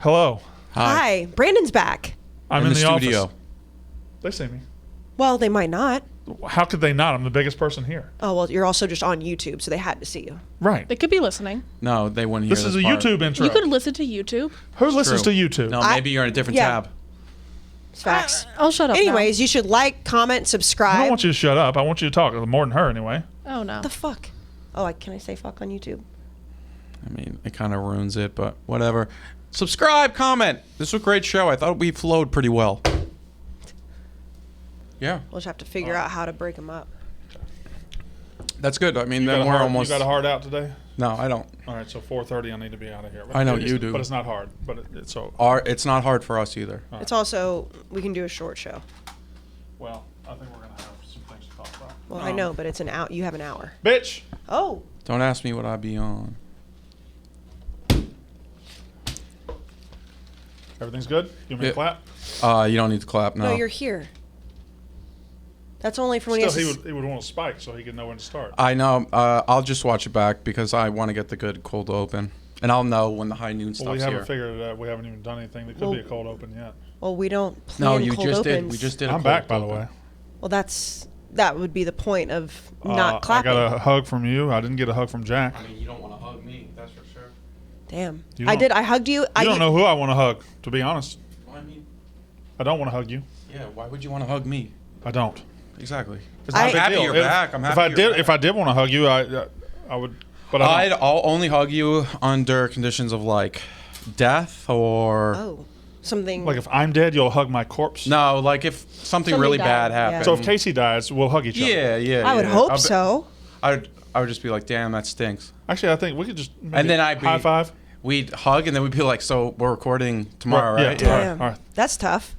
Hello. Hi. Brandon's back. I'm in the studio. office. They see me. Well, they might not. How could they not? I'm the biggest person here. Oh, well, you're also just on YouTube, so they had to see you. Right. They could be listening. No, they wouldn't hear This is a part. YouTube intro. You could listen to YouTube. Who listens to True. YouTube? No, maybe you're in a different tab. It's facts. I'll shut up. Anyways, you should like, comment, I subscribe. don't want you to shut up. I want you to talk. More than her, anyway. now. Oh, no. What the fuck? Oh, can I say fuck on YouTube? I mean, it kind of ruins it, but whatever. Subscribe, comment. This was a great show. I thought we flowed pretty well. Yeah, We'll just have to figure out how to break them up. that's good. I mean, You then got, we're a hard, almost. you got a hard out today? No, I don't. All right, so 4:30 I need to be out of here. But I know it's- you do. But it's not hard. But it's so... It's not hard for us either. It's also, we can do a short show. Well, I think we're going to have some things to talk about. Well, I know, but it's an hour. You have an hour. Bitch! Oh. Don't ask me what I be on. Everything's good? You want me to Yeah. clap? You don't need to clap. No. No, you're here. That's only for when Still, he has he would want to spike so he could know when to start. I know. I'll just watch it back because I want to get the good cold open, and I'll know when the high noon Well, stuff's we haven't here. figured it out. We haven't even done anything. There could Well- be a cold open yet. Well, we don't plan No, you cold just opens. did. We just did. A I'm cold back, by the open. way. Well, that would be the point of not clapping. I got a hug from you. I didn't get a hug from Jack. I mean, you don't want to hug me. That's for sure. Damn. You I don't- did. I hugged you. You don't know who I want to hug, to be honest. Well, I mean, I don't want to hug you. yeah. Why would you want to hug me? I don't. Exactly. It's not a I'm big happy deal. you're If- back. I'm happy If I you're did, back. if I did want to hug you, I would. But I'll only hug you under conditions of like death or Oh, something. like if I'm dead, you'll hug my corpse. no, like if something really died, bad yeah. happened. So if Kayce dies, we'll hug each other. yeah. I would hope so. I would just be like, damn, that stinks. Actually, I think we could just. Maybe And then I'd be high five. We'd hug and then we'd be like, so we're recording tomorrow, right? Yeah. Damn. All right. That's tough.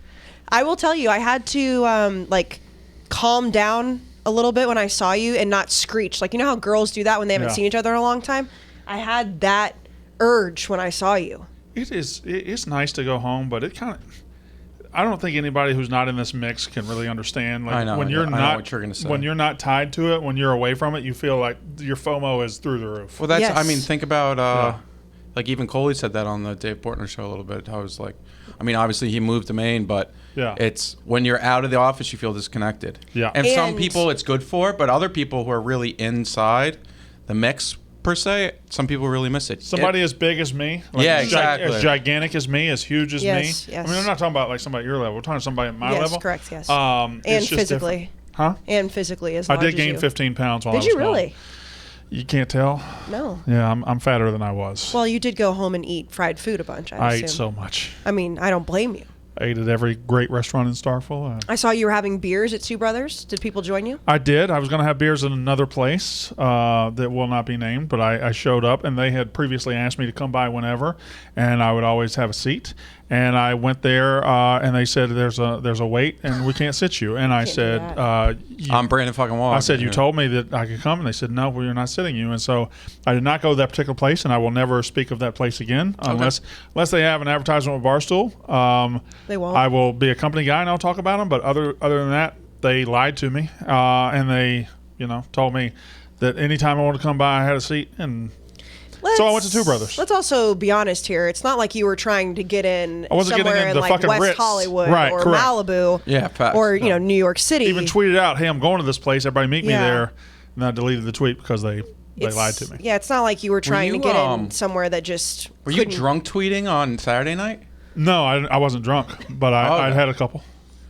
I will tell you, I had to like calm down a little bit when I saw you and not screech. Like, you know how girls do that when they haven't Yeah. seen each other in a long time? I had that urge when I saw you. It's nice to go home, but it kind of. I don't think anybody who's not in this mix can really understand. Like I know, when I you're know not what you're gonna say. when you're not tied to it, when you're away from it, you feel like your FOMO is through the roof. Well, that's, Yes. I mean, think about, Yeah. like even Coley said that on the Dave Portner show a little bit. I was like, I mean, obviously he moved to Maine, but Yeah. it's when you're out of the office, you feel disconnected. Yeah. And some And- people it's good for, but other people who are really inside the mix, per se, some people really miss it. Somebody as big as me, like Yeah, as exactly. as gigantic as me, as huge as Yes, me. yes. I mean, I'm not talking about like somebody at your level. We're talking somebody at my Yes, level. correct, yes. It's And just physically. different. Huh? And physically as I large did as gain you. 15 pounds while I Did was you gone. really? You can't tell. No. Yeah, I'm fatter than I was. Well, you did go home and eat fried food a bunch, I assume. ate so much. I mean, I don't blame you. I ate at every great restaurant in Starkville. I saw you were having beers at Two Brothers. Did people join you? I did. I was going to have beers in another place that will not be named, but I showed up, and they had previously asked me to come by whenever, and I would always have a seat. And I went there, and they said, "There's a wait, and we can't sit you." And I Can't do said, that. I'm Brandon fucking Wall. I said, "You told me that I could come," and they said, "No, we're not sitting you." And so I did not go to that particular place, and I will never speak of that place again unless they have an advertisement with Barstool. They won't. I will be a company guy and I'll talk about them. But other than that, they lied to me, and they told me that anytime I wanted to come by, I had a seat. And so I went to Two Brothers. Let's also be honest here. It's not like you were trying to get in I wasn't somewhere getting in in the like fucking West Ritz. Hollywood Right, or correct. Malibu Yeah, facts. or New York City. Even tweeted out, "Hey, I'm going to this place. Everybody meet me Yeah. there." And I deleted the tweet because they It's- lied to me. Yeah, it's not like you were trying you, to get in somewhere that just Were you couldn't drunk tweeting on Saturday night? No, I wasn't drunk, but I'd Okay. had a couple.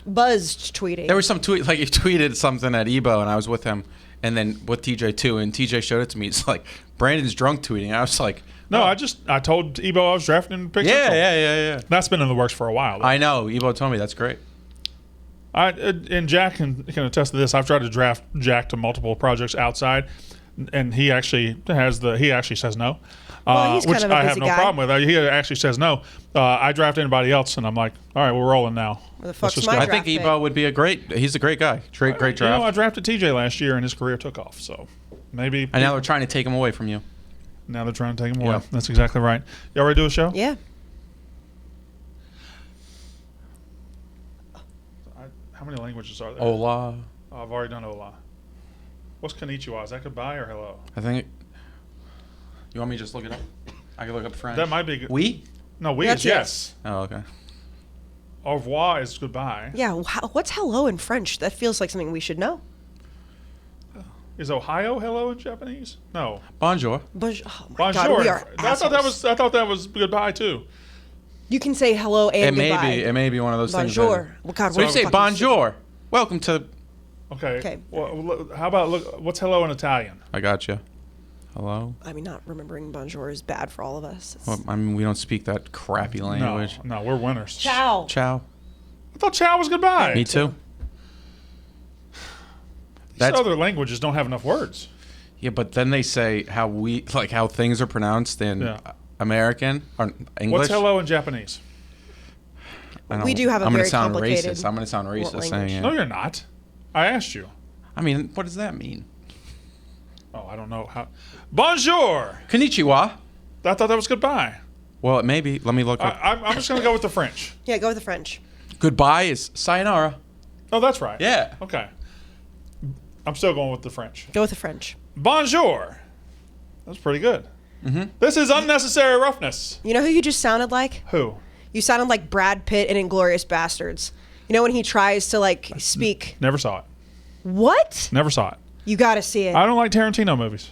buzzed tweeting. There was some tweet, like you tweeted something at Ebo, and I was with him, and then with TJ too, and TJ showed it to me. It's like Brandon's drunk tweeting. I was like, No, oh. I told Ebo I was drafting in Pick Central. yeah. That's been in the works for a while. I know. Ebo told me that's great. And Jack can attest to this. I've tried to draft Jack to multiple projects outside, and he actually says no, Well, he's which kind of a I have busy no guy. problem with. He actually says no. I draft anybody else, and I'm like, all right, we're rolling now. Where the Let's fuck's just my go. I draft think pick? Ebo would be he's a great guy. Great draft. You know, I drafted TJ last year, and his career took off. So maybe and now they're trying to take him away from you. now they're trying to take him away. Yeah. That's exactly right. Y'all ready to do a show? Yeah. How many languages are there? Hola. Oh, I've already done hola. What's konnichiwa? Is that goodbye or hello? I think. You want me to just look it up? I can look up French. That might be good. Oui? No, we That's is yes. Oh, okay. Au revoir is goodbye. Yeah, what's hello in French? That feels like something we should know. Is Ohio hello in Japanese? No. Bonjour. Oh my Bonjour. God, we are I assholes. thought that was goodbye too. You can say hello and goodbye. It may be one of those Bonjour. things. Well, God, So you we're say fucking bonjour. Welcome to. Okay. Okay. Well, how about what's hello in Italian? I got you. Hello. I mean, not remembering bonjour is bad for all of us. It's- Well, I mean, we don't speak that crappy language. No, we're winners. Ciao. Ciao. I thought ciao was goodbye. Me too. These That's other languages don't have enough words. yeah, but then they say how things are pronounced in Yeah. American or English. What's hello in Japanese? I don't- We do have a I'm gonna very sound complicated racist. I'm going to sound racist language. saying it. No, you're not. I asked you. I mean, what does that mean? Oh, I don't know how. Bonjour. Konnichiwa. I thought that was goodbye. Well, it may be. Let me look up. I'm just going to go with the French. Yeah, go with the French. Goodbye is sayonara. Oh, that's right. Yeah. Okay. I'm still going with the French. Go with the French. Bonjour. That's pretty good. Mm-hmm. This is unnecessary roughness. You know who you just sounded like? Who? You sounded like Brad Pitt in Inglourious Bastards. You know when he tries to like speak. Never saw it. What? Never saw it. You got to see it. I don't like Tarantino movies.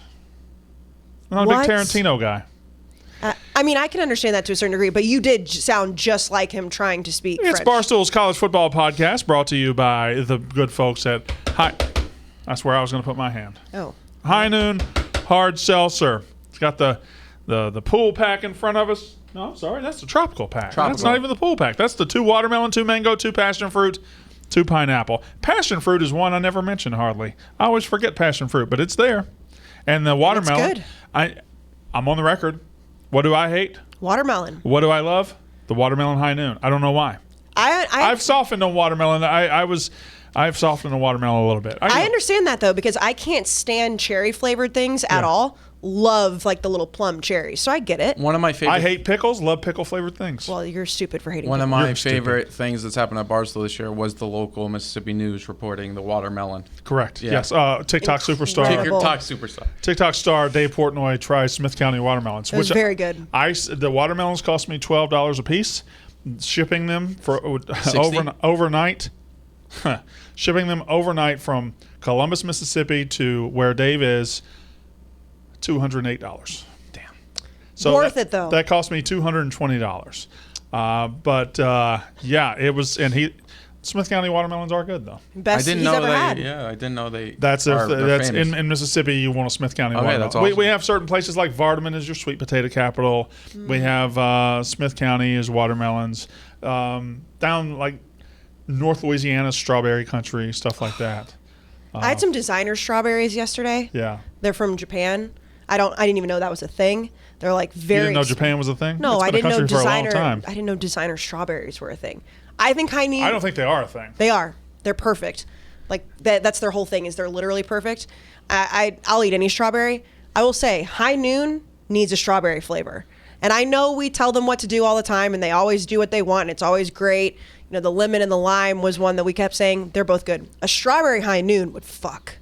I'm not a What? big Tarantino guy. I mean, I can understand that to a certain degree, but you did sound just like him trying to speak It's French. Barstool's College Football Podcast, brought to you by the good folks at High. That's where I was going to put my hand. Oh. High Noon Hard Seltzer. It's got the pool pack in front of us. No, I'm sorry, that's the tropical pack. That's Tropical. not even the pool pack. That's the 2 watermelon, 2 mango, 2 passion fruit, 2 pineapple. Passion fruit is one I never mention hardly. I always forget passion fruit, but it's there. And the watermelon. good. I'm on the record. What do I hate? Watermelon. What do I love? The watermelon High Noon. I don't know why. I've softened on watermelon. I've softened on watermelon a little bit. I understand that though because I can't stand cherry flavored things at Yeah. all. Love like the little plum cherries, so I get it. One of my favorite. I hate pickles. Love pickle flavored things. Well, you're stupid for hating. One of pickles. my You're stupid. favorite things that's happened at Barstool this year was the local Mississippi News reporting the watermelon. Correct. Yeah. Yes. TikTok superstar. Incredible. TikTok superstar. TikTok star Dave Portnoy tries Smith County watermelons. It was very good. The watermelons cost me $12 a piece. Shipping them for 60? overnight. Shipping them overnight from Columbus, Mississippi to where Dave is, $208. Damn. So Worth it, though. That cost me $220. Yeah, it was, and Smith County watermelons are good though. Best I didn't he's know ever they. had. Yeah, I didn't know they. That's are, they're that's famous. in Mississippi. You want a Smith County Okay, watermelon. that's awesome. We have certain places like Vardaman is your sweet potato capital. We have Smith County is watermelons. Down like North Louisiana, strawberry country, stuff like that. I had some designer strawberries yesterday. Yeah. They're from Japan. I didn't even know that was a thing. They're like You very. didn't know Japan was a thing? No, It's I been a didn't know country for a long designer. time. I didn't know designer strawberries were a thing. I think I need. I don't think they are a thing. They are. They're perfect. Like that's their whole thing. Is they're literally perfect. I'll eat any strawberry. I will say High Noon needs a strawberry flavor. And I know we tell them what to do all the time, and they always do what they want, and it's always great. You know, the lemon and the lime was one that we kept saying. They're both good. A strawberry High Noon would fuck.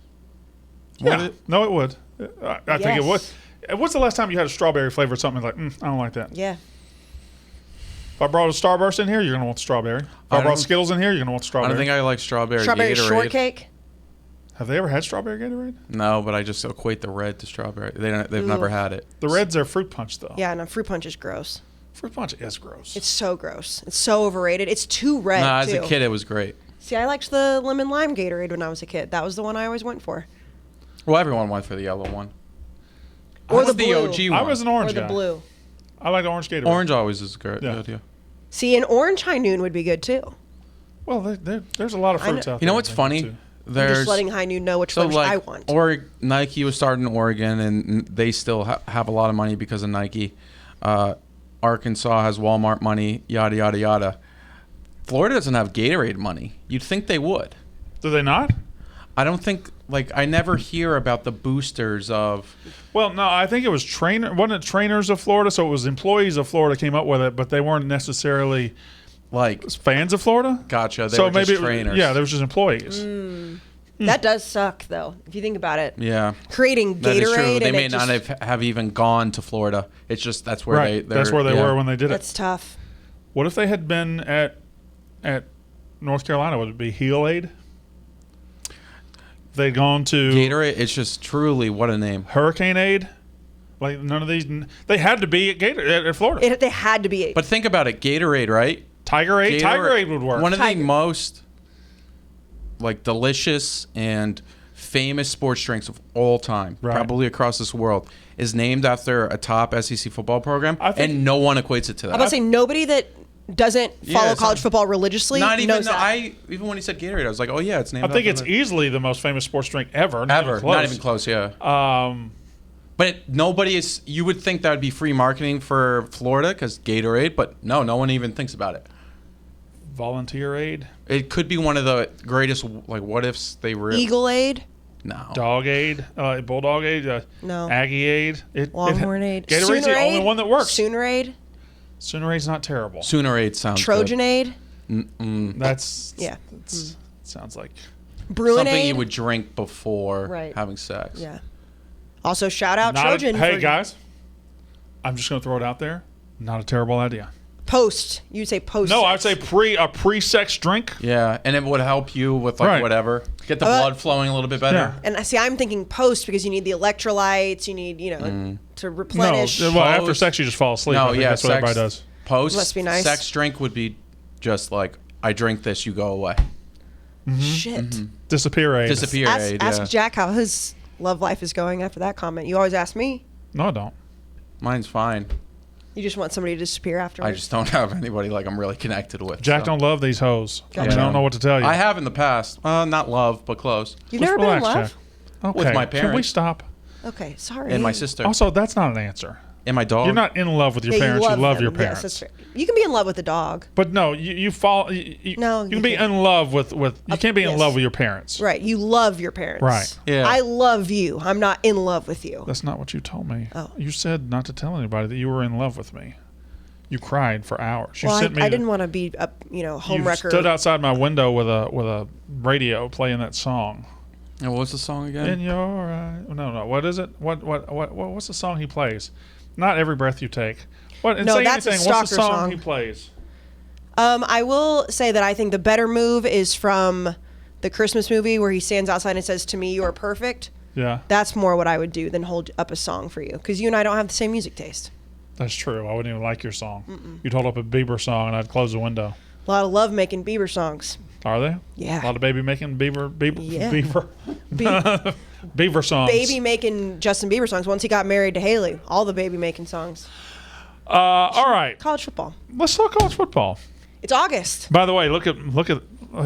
Yeah. No, it would. I think it would. Yes. What's the last time you had a strawberry flavored something like, I don't like that. Yeah. If I brought a Starburst in here, you're going to want the strawberry. If I I brought don't- Skittles in here, you're going to want the I strawberry. don't think I like strawberry Strawberry Gatorade. shortcake. Have they ever had strawberry Gatorade? No, but I just equate the red to strawberry. They've never had it. The reds are fruit punch, though. Yeah, no, fruit punch is gross. Fruit punch is gross. It's so gross. It's so overrated. It's too red, Nah, as too. a kid, it was great. See, I liked the lemon lime Gatorade when I was a kid. That was the one I always went for. Well, everyone went for the yellow one. Or What's the blue. OG one? I was an orange Or the guy. blue. I like orange Gatorade. Orange always is great. Yeah. Yeah. See, an orange High Noon would be good, too. Well, there's a lot of fruits out there. You know what's I think, funny? too. I'm There's just letting High Noon know which so flavors I like want. Nike was started in Oregon, and they still have a lot of money because of Nike. Arkansas has Walmart money. Yada yada yada. Florida doesn't have Gatorade money. You'd think they would. Do they not? I don't think. Like I never hear about the boosters of. Well, no, I think it was wasn't it trainers of Florida? So it was employees of Florida came up with it, but they weren't necessarily Like, fans of Florida. gotcha. They so were maybe just trainers. Yeah, they were just employees. That does suck, though, if you think about it. Yeah. Creating That is true. Gatorade. They and may it not just, have even gone to Florida. It's just that's where Right. they That's where they were when they did it. That's tough. What if they had been at North Carolina? Would it be Heal Aid? They'd gone to Gatorade. It's just truly what a name. Hurricane Aid. Like none of these. They had to be at Florida. They had to be. But think about it, Gatorade, right? Tiger Aid. Tiger Aid would work. One of the Tiger. most like delicious and famous sports drinks of all time, Right. probably across this world, is named after a top SEC football program, I think- and no one equates it to that. I'm about to say nobody that doesn't follow it's college not- football religiously Not even knows that. even when he said Gatorade, I was like, oh yeah, it's named. I think after it's easily the most famous sports drink ever. Not ever even close. not even close. Yeah. But nobody is. You would think that would be free marketing for Florida because Gatorade, but no one even thinks about it. Volunteer Aid, It could be one of the greatest like what ifs they were. Eagle Aid. No. Dog Aid, Bulldog Aid, No. Aggie Aid, Longhorn Aid. Gatorade's the only one that works. Sooner Aid. Sooner Aid's not terrible. Sooner Aid sounds Trojan Aid. That's Yeah. sounds like Bruin something Aid. you would drink before Right. having sex. Yeah. Also, shout out not Trojan. hey for guys, I'm just gonna throw it out there. Not a terrible idea. Post. You'd say post. No, I'd say pre-sex drink. Yeah, and it would help you with like Right. whatever. Get the blood flowing a little bit better. Yeah. And I see, I'm thinking post because you need the electrolytes. You need, to replenish. No, well, after Post- sex you just fall asleep. I No, think yeah, that's what everybody does. Post Must be nice. sex drink would be just like I drink this, you go away. Shit. Disappear Aid. Disappear aid. Ask Yeah. Jack how his love life is going after that comment. You always ask me. No, I don't. Mine's fine. You just want somebody to disappear afterwards. I just don't have anybody like I'm really connected with. Jack so. don't love these hoes. I Gotcha. don't know what to tell you. I have in the past. Not love, but close. You've Just never been in relax, love? Jack. Okay. With my Can we parents. stop? Okay, sorry. And my sister. Also, that's not an answer. And my dog. You're not in love with your Yeah, parents. You love them. your Yes, parents. that's true. You can be in love with a dog. But no, you fall. You No, you you can be can't. in love with. You can't be in yes. love with your parents. Right. You love your parents. Right. Yeah. I love you. I'm not in love with you. That's not what you told me. Oh. You said not to tell anybody that you were in love with me. You cried for hours. You Well, sent me. I didn't want to be a home You wrecker. stood outside my window with a radio playing that song. And what's the song again? In your eyes. No. What is it? What's the song he plays? Not Every Breath You Take. What? No, Say that's a anything. What's the stalker song song. he plays? I will say that I think the better move is from the Christmas movie where he stands outside and says, "To me, you are perfect." Yeah, That's more what I would do than hold up a song for you because you and I don't have the same music taste. that's true. I wouldn't even like your song. You'd hold up a Bieber song and I'd close the window. A lot of love making Bieber songs. Are they? Yeah. A lot of baby making Beaver Yeah. Beaver songs. Baby making Justin Bieber songs once he got married to Haley. All the baby making songs. All right. College football. Let's talk college football. It's August. By the way, look at.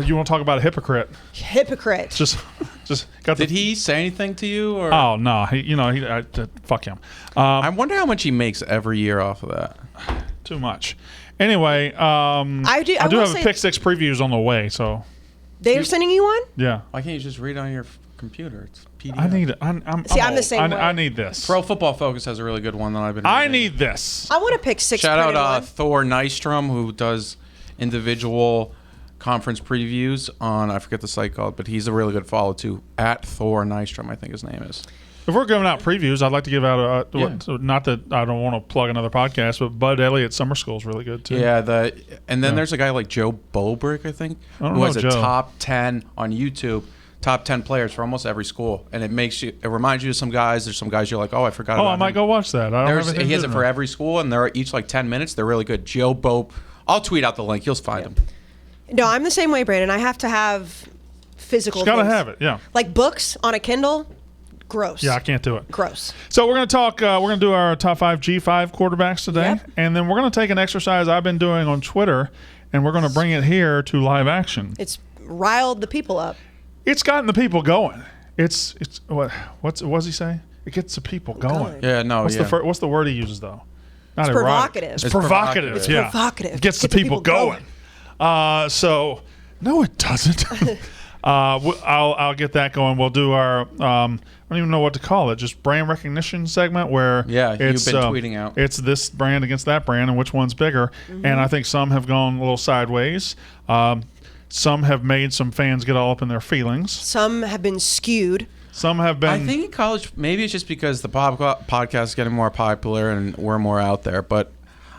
You want to talk about a hypocrite? Hypocrite. Just got the. Did he say anything to you? Or Oh no! Fuck him. I wonder how much he makes every year off of that. Too much. Anyway, I do have say- a pick six previews on the way. So They're sending you one? yeah, Why can't you just read on your computer? It's PDF. I need. I'm See, I'm the old. same way. I need this. Pro Football Focus has a really good one that I've been. I reading. need this. I want to pick six. Shout printed out one. Thor Nystrom, who does individual conference previews on, I forget the site called, but he's a really good follow too. At Thor Nystrom, I think his name is. If we're giving out previews, I'd like to give out Yeah. not that I don't want to plug another podcast, but Bud Elliott Summer School is really good too. Yeah, and then Yeah. there's a guy like Joe Bobrick, I think, I don't who know has a Joe. top 10 on YouTube, top 10 players for almost every school, and it reminds you of some guys. There's some guys you're like, oh, I forgot Oh, about I might him. go watch that. I don't have anything He to has do it for tonight. every school, and they're each like 10 minutes. They're really good. Joe Bob. I'll tweet out the link. You'll find him. No, I'm the same way, Brandon. I have to have physical. Just gotta things. have it. Yeah. Like books on a Kindle. Gross. Yeah, I can't do it. Gross. So we're going to talk. We're going to do our top 5 G5 quarterbacks today, Yep. and then we're going to take an exercise I've been doing on Twitter, and we're going to bring it here to live action. It's riled the people up. It's gotten the people going. It's what's he say? It gets the people going. Good. Yeah, no, What's the word he uses though? Not It's erotic. provocative. It's It's provocative. provocative. It's Yeah. provocative. It gets the people going. So no, it doesn't. I'll get that going. We'll do our I don't even know what to call it. Just brand recognition segment where Yeah, you've it's, been tweeting out. It's this brand against that brand and which one's bigger. Mm-hmm. And I think some have gone a little sideways. Some have made some fans get all up in their feelings. Some have been skewed. Some have been. I think in college, maybe it's just because the podcast is getting more popular and we're more out there, but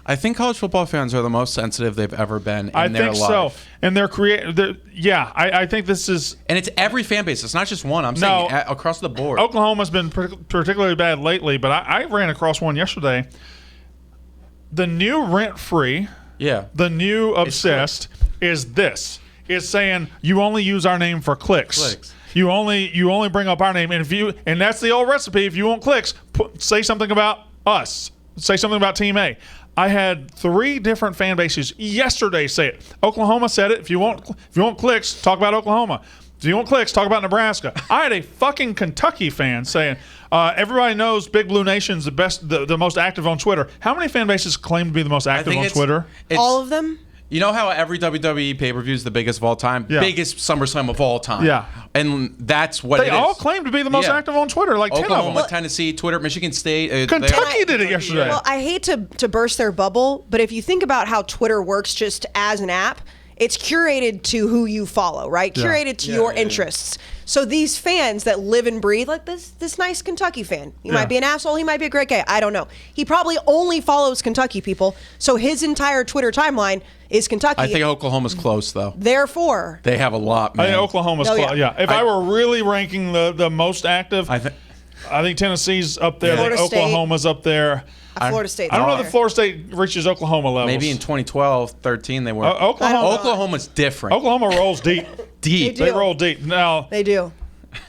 I think college football fans are the most sensitive they've ever been in their life. I think so. And I think this is... And it's every fan base. It's not just one. I'm saying across the board. Oklahoma's been particularly bad lately, but I ran across one yesterday. The new rent-free, the new obsessed is this. It's saying you only use our name for clicks. You only bring up our name, and that's the old recipe. If you want clicks, say something about us. Say something about Team A. I had 3 different fan bases yesterday say it. Oklahoma said it. If you want clicks, talk about Oklahoma. If you want clicks, talk about Nebraska. I had a fucking Kentucky fan saying, everybody knows Big Blue Nation's the best, the most active on Twitter. How many fan bases claim to be the most active on Twitter? All of them? You know how every WWE pay-per-view is the biggest of all time? Yeah. Biggest SummerSlam of all time. Yeah. And that's what They all claim to be the most active on Twitter, like 10 of them. Oklahoma, Tennessee, Twitter, Michigan State. Kentucky did it yesterday. Well, I hate to burst their bubble, but if you think about how Twitter works just as an app, it's curated to who you follow, right? Yeah. Curated to your interests. So these fans that live and breathe, like this nice Kentucky fan, he might be an asshole, he might be a great guy, I don't know. He probably only follows Kentucky people, so his entire Twitter timeline is Kentucky. I think Oklahoma's close, though. Therefore, They have a lot, man. I think Oklahoma's close. Yeah. If I were really ranking the most active, I think I think Tennessee's up there. I think Florida State. Oklahoma's up there. Florida State. I don't know if Florida State reaches Oklahoma levels. maybe in 2012, 13 they were. Oklahoma's different. Oklahoma rolls deep. Deep. They They do. roll deep. Now, They do.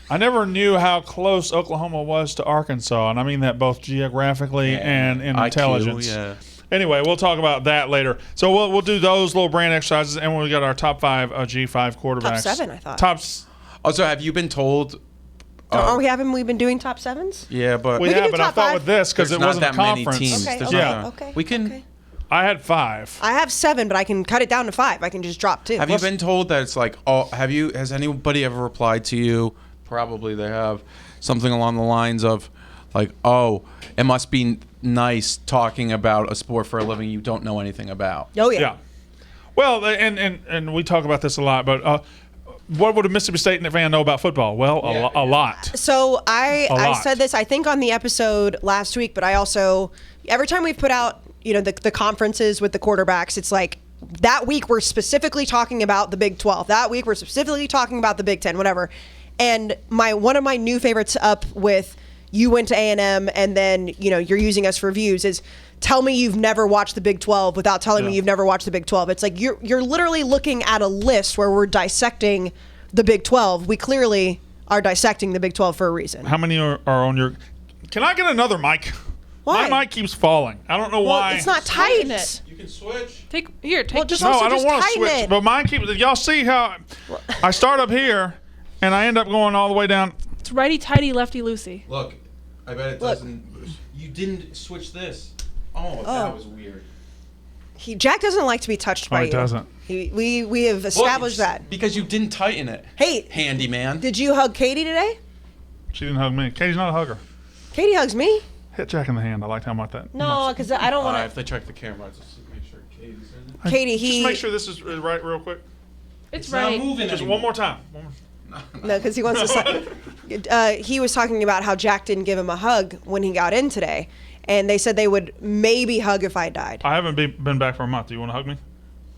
I never knew how close Oklahoma was to Arkansas, and I mean that both geographically and in IQ, intelligence. yeah. Anyway, we'll talk about that later. So we'll do those little brain exercises, and we got our top 5 G5 quarterbacks. Top 7, I thought. Also, have you been told? Haven't we been doing top 7s? Yeah, but We can have, do but I top thought 5. with this because there's it not wasn't a that many conference. teams. Okay, There's okay, not- okay. We can. okay. I had 5. I have 7, but I can cut it down to 5. I can just drop 2. Have you been told that it's like? Oh, has anybody ever replied to you? Probably they have. Something along the lines of, like, oh, it must be nice talking about a sport for a living you don't know anything about. Oh, yeah. Yeah. Well, and we talk about this a lot, but what would a Mississippi State fan know about football? Well, a lot. So I lot. said this, I think, on the episode last week, but I also, every time we've put out, the conferences with the quarterbacks, it's like that week we're specifically talking about the Big 12. That week we're specifically talking about the Big 10, whatever. And one of my new favorites up with you went to A&M and then, you're using us for views is tell me you've never watched the Big 12 without telling me you've never watched the Big 12. It's like you're literally looking at a list where we're dissecting the Big 12. We clearly are dissecting the Big 12 for a reason. How many are on your... Can I get another mic? Why? My mic keeps falling. I don't know Well, why. it's not Tighten tight. it. You can switch. Take just No, also I don't just want to tighten switch. it. But mine keeps... Y'all see how I start up here and I end up going all the way down. It's righty tighty, lefty loosey. Look, I bet it doesn't. You didn't switch this. Oh, that was weird. Jack doesn't like to be touched by he you. doesn't. We have established that. Because you didn't tighten it. Hey, Handyman. did you hug Katie today? She didn't hug me. Katie's not a hugger. Katie hugs me. Hit Jack in the hand. I liked how much that... No, because I don't want If they check the camera, just make sure Katie's in it. Katie, Just make sure this is right real quick. It's Not right. moving Just anymore. one more time. No, because he wants to. He was talking about how Jack didn't give him a hug when he got in today, and they said they would maybe hug if I died. I haven't been back for a month. Do you want to hug me?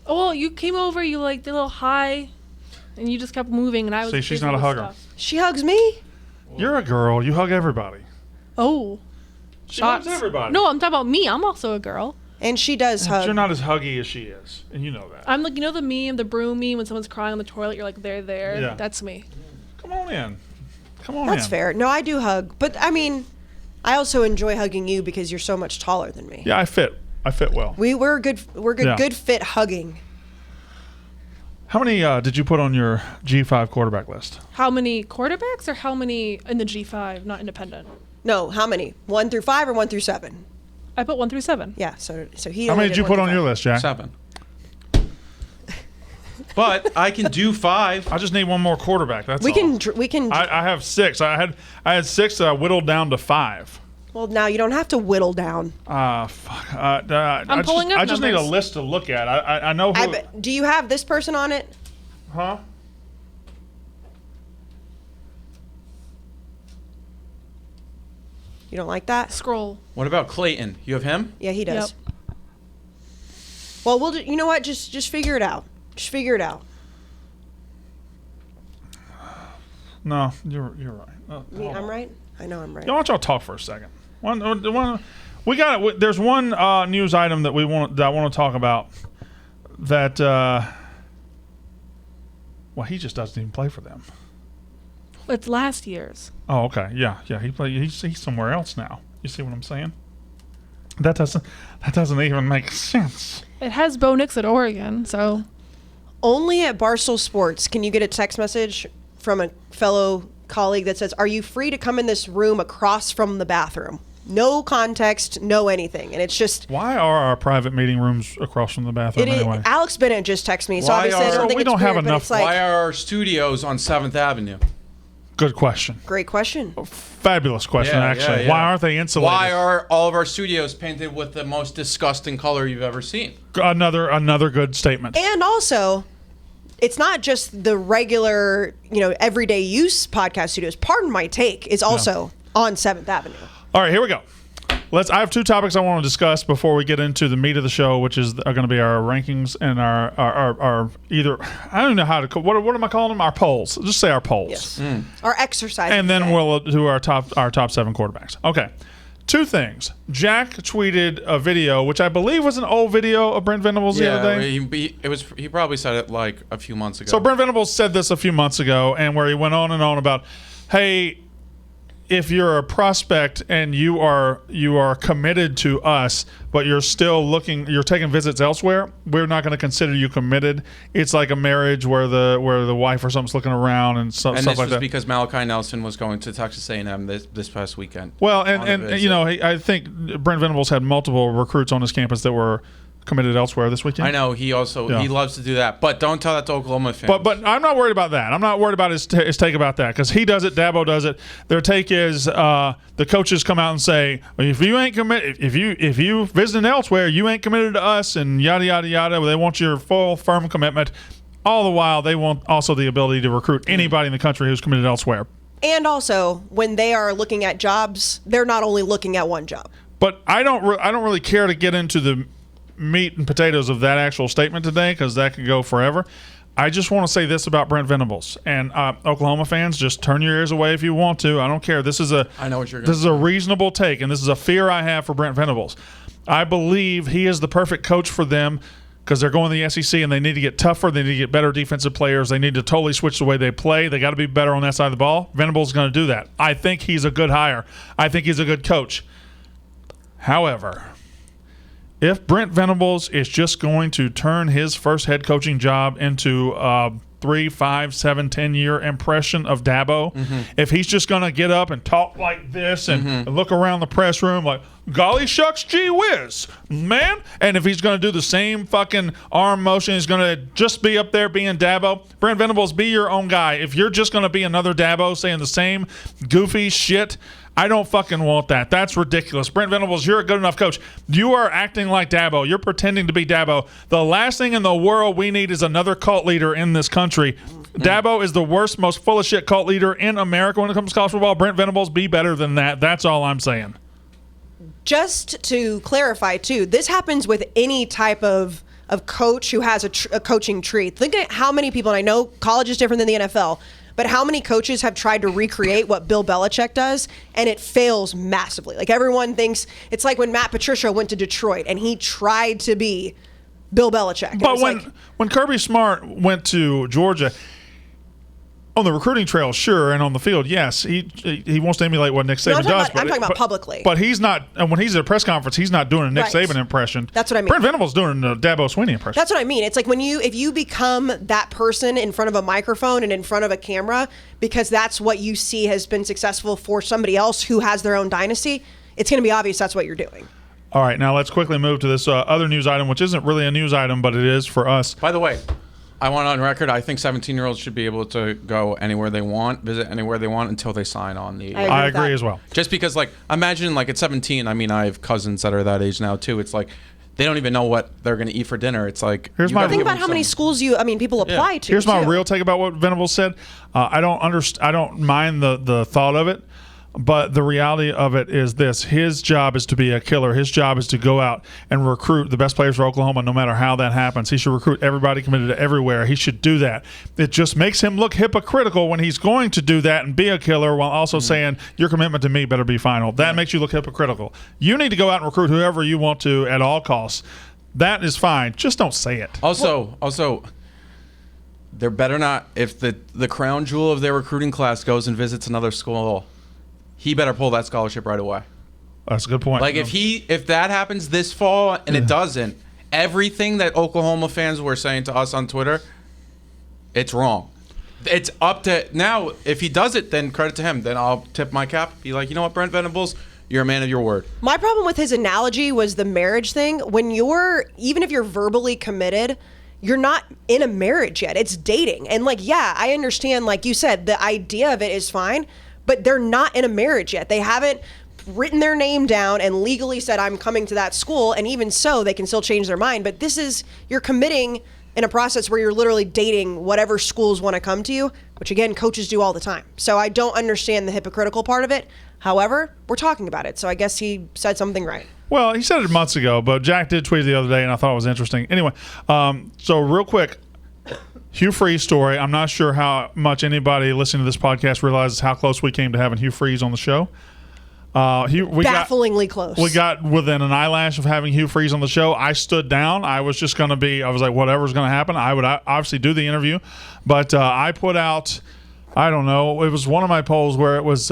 Oh, well, you came over, you like did a little high, and you just kept moving, and I was. See, she's busy not a with hugger. stuff. She hugs me. You're a girl. You hug everybody. Oh. She hugs everybody. No, I'm talking about me. I'm also a girl. And she does But hug. you're not as huggy as she is, and you know that. I'm like, the meme, the broom meme, when someone's crying on the toilet, you're like, they're there. Yeah. That's me. Come on in. Come on That's in. fair. No, I do hug, but I mean, I also enjoy hugging you because you're so much taller than me. Yeah, I fit. I fit well. We're good. Yeah. Good fit hugging. How many did you put on your G5 quarterback list? How many quarterbacks or how many in the G5, not independent? No, how many? 1 through 5 or 1 through 7? I put 1 through 7. Yeah. So he. How only many did you 1 put through on your 5. list, Jack? 7. But I can do 5. I just need one more quarterback. That's We all. can. I have 6. I had 6 that I whittled down to 5. Well, now you don't have to whittle down. Fuck. I'm pulling up I just need a numbers. list to look at. I know who. Do you have this person on it? Huh? You don't like that? Scroll. What about Clayton? You have him? Yeah, he does. Yep. Well, you know what? Just figure it out. Just figure it out. No, you're right. Me, Hold I'm on. right. I know I'm right. Yeah, why don't y'all talk for a second? We got it. There's one news item that I want to talk about. That well, he just doesn't even play for them. It's last year's. Oh, okay. Yeah. He's somewhere else now. You see what I'm saying? That doesn't even make sense. It has Bo Nix at Oregon, so Only at Barstool Sports can you get a text message from a fellow colleague that says, "Are you free to come in this room across from the bathroom?" No context, no anything, and it's just. Why are our private meeting rooms across from the bathroom anyway? Alex Bennett just texted me, so Why obviously I are- don't think we it's don't have weird, but enough- it's like, Why are our studios on 7th Avenue? Good question. great question. Fabulous question, Yeah, actually. yeah. Why aren't they insulated? Why are all of our studios painted with the most disgusting color you've ever seen? Another good statement. And also, it's not just the regular, everyday use podcast studios. Pardon My Take is also on 7th Avenue. All right, here we go. I have two topics I want to discuss before we get into the meat of the show, which are going to be our rankings and our either, I don't know how to, what am I calling them? Our polls. Just say our polls. Yes. Our exercise. And then today. we'll do our top 7 quarterbacks. Okay. Two things. Jack tweeted a video, which I believe was an old video of Brent Venables the other day. He probably said it like a few months ago. So Brent Venables said this a few months ago, and where he went on and on about, hey, if you're a prospect and you are committed to us, but you're taking visits elsewhere, we're not going to consider you committed. It's like a marriage where the wife or something's looking around and stuff this like was that. because Malachi Nelson was going to Texas A&M this past weekend. Well, on a and visit. I think Brent Venables had multiple recruits on his campus that were committed elsewhere this weekend. I know he loves to do that, but don't tell that to Oklahoma fans. But I'm not worried about that. I'm not worried about his take about that because he does it. Dabo does it. Their take is the coaches come out and say, if you ain't committed, if you visiting elsewhere, you ain't committed to us, and yada yada yada. They want your full firm commitment. All the while, they want also the ability to recruit anybody in the country who's committed elsewhere. And also, when they are looking at jobs, they're not only looking at one job. But I don't really care to get into the meat and potatoes of that actual statement today because that could go forever. I just want to say this about Brent Venables and Oklahoma fans. Just turn your ears away if you want to. I don't care. I know what you're going to This is a reasonable take, and this is a fear I have for Brent Venables. I believe he is the perfect coach for them because they're going to the SEC and they need to get tougher. They need to get better defensive players. They need to totally switch the way they play. They got to be better on that side of the ball. Venables is going to do that. I think he's a good hire. I think he's a good coach. However, if Brent Venables is just going to turn his first head coaching job into a 3, 5, 7, 10-year impression of Dabo, if he's just going to get up and talk like this and look around the press room like, golly shucks, gee whiz, man, and if he's going to do the same fucking arm motion, he's going to just be up there being Dabo, Brent Venables, be your own guy. If you're just going to be another Dabo saying the same goofy shit, I don't fucking want that. That's ridiculous. Brent Venables, you're a good enough coach. You are acting like Dabo. You're pretending to be Dabo. The last thing in the world we need is another cult leader in this country. Dabo is the worst, most full of shit cult leader in America when it comes to college football. Brent Venables, be better than that. That's all I'm saying. Just to clarify, too, this happens with any type of coach who has a coaching tree. Think of how many people, and I know college is different than the NFL, but how many coaches have tried to recreate what Bill Belichick does, and it fails massively. Like, everyone thinks it's like when Matt Patricia went to Detroit, and he tried to be Bill Belichick. But when Kirby Smart went to Georgia, on the recruiting trail, sure, and on the field, yes, he wants to emulate what Nick Saban does. I'm talking about publicly. But he's not. And when he's at a press conference, he's not doing a Nick Right. Saban impression. That's what I mean. Brent Venables doing a Dabo Swinney impression. That's what I mean. It's like if you become that person in front of a microphone and in front of a camera because that's what you see has been successful for somebody else who has their own dynasty, it's going to be obvious that's what you're doing. All right, now let's quickly move to this other news item, which isn't really a news item, but it is for us. By the way, I want on record, I think 17-year-olds should be able to go anywhere they want, visit anywhere they want until they sign on the... with I agree that. as well. Just because, like, imagine, like, at 17, I mean, I have cousins that are that age now, too. It's like they don't even know what they're going to eat for dinner. It's like Here's you my- gotta Think give about them how many some- schools people apply to. Here's my too. real take about what Venables said. I don't mind the thought of it, but the reality of it is this: his job is to be a killer. His job is to go out and recruit the best players for Oklahoma, no matter how that happens. He should recruit everybody committed to everywhere. He should do that. It just makes him look hypocritical when he's going to do that and be a killer while also saying your commitment to me better be final. That makes you look hypocritical. You need to go out and recruit whoever you want to at all costs. That is fine. Just don't say it. Also, there better not, if the crown jewel of their recruiting class goes and visits another school, he better pull that scholarship right away. That's a good point. Like if that happens this fall and it doesn't, everything that Oklahoma fans were saying to us on Twitter, it's wrong. It's up to now. If he does it, then credit to him. Then I'll tip my cap. Be like, you know what, Brent Venables, you're a man of your word. My problem with his analogy was the marriage thing. When even if you're verbally committed, you're not in a marriage yet. It's dating. And like, yeah, I understand, like you said, the idea of it is fine, but they're not in a marriage yet. They haven't written their name down and legally said, I'm coming to that school. And even so, they can still change their mind. But you're committing in a process where you're literally dating whatever schools want to come to you, which again, coaches do all the time. So I don't understand the hypocritical part of it. However, we're talking about it. So I guess he said something right. Well, he said it months ago, but Jack did tweet the other day, and I thought it was interesting. Anyway, so real quick, Hugh Freeze story. I'm not sure how much anybody listening to this podcast realizes how close we came to having Hugh Freeze on the show. Bafflingly close. We got within an eyelash of having Hugh Freeze on the show. I stood down. I was like, whatever's going to happen. I would obviously do the interview. But I put out, I don't know, it was one of my polls where it was...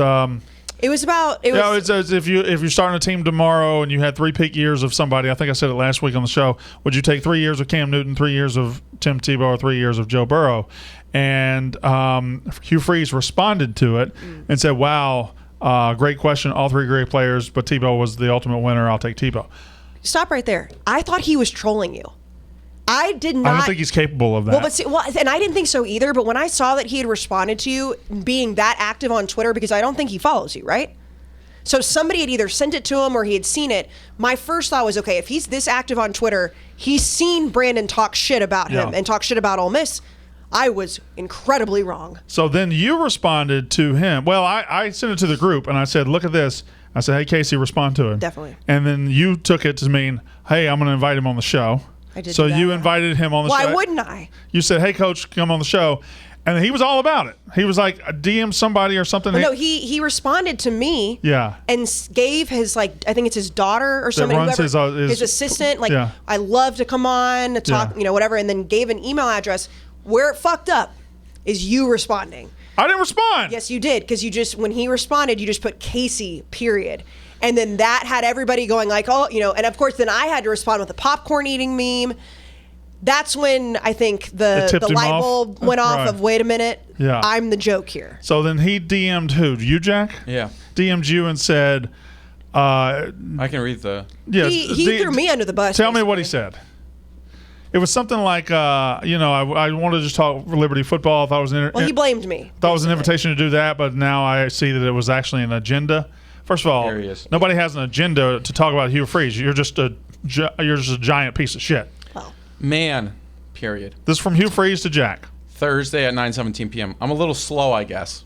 it's if you're starting a team tomorrow and you had 3 peak years of somebody, I think I said it last week on the show, would you take 3 years of Cam Newton, 3 years of Tim Tebow, or 3 years of Joe Burrow? And Hugh Freeze responded to it and said, wow, great question. All 3 great players, but Tebow was the ultimate winner. I'll take Tebow. Stop right there. I thought he was trolling you. I did not. I don't think he's capable of that. And I didn't think so either. But when I saw that he had responded to you being that active on Twitter, because I don't think he follows you, right? So somebody had either sent it to him or he had seen it. My first thought was, okay, if he's this active on Twitter, he's seen Brandon talk shit about him and talk shit about Ole Miss. I was incredibly wrong. So then you responded to him. Well, I sent it to the group and I said, look at this. I said, hey, Kayce, respond to him. Definitely. And then you took it to mean, hey, I'm going to invite him on the show. I did. So do that. you invited him on the show. Why wouldn't I? You said, hey, coach, come on the show. And he was all about it. He was like, DM somebody or something. Well, no, he responded to me. Yeah. And gave his, like, I think it's his daughter or somebody, runs his assistant, like, yeah. I love to come on to talk, whatever. And then gave an email address. Where it fucked up is you responding. I didn't respond. Yes, you did. Because when he responded, you just put Kayce, period. And then that had everybody going like, oh, and of course then I had to respond with a popcorn eating meme. That's when I think the light bulb went off right. of, wait a minute, I'm the joke here. So then he DM'd who? You, Jack? Yeah. DM'd you and said... I can read the... Yeah, he threw me under the bus. Tell me what he said. It was something like, I wanted to just talk Liberty football. I thought it was he blamed me. Thought it was an invitation to do that, but now I see that it was actually an agenda. First of all, nobody has an agenda to talk about Hugh Freeze. You're just a giant piece of shit. Well, man, period. This is from Hugh Freeze to Jack. Thursday at 9:17 p.m. I'm a little slow, I guess.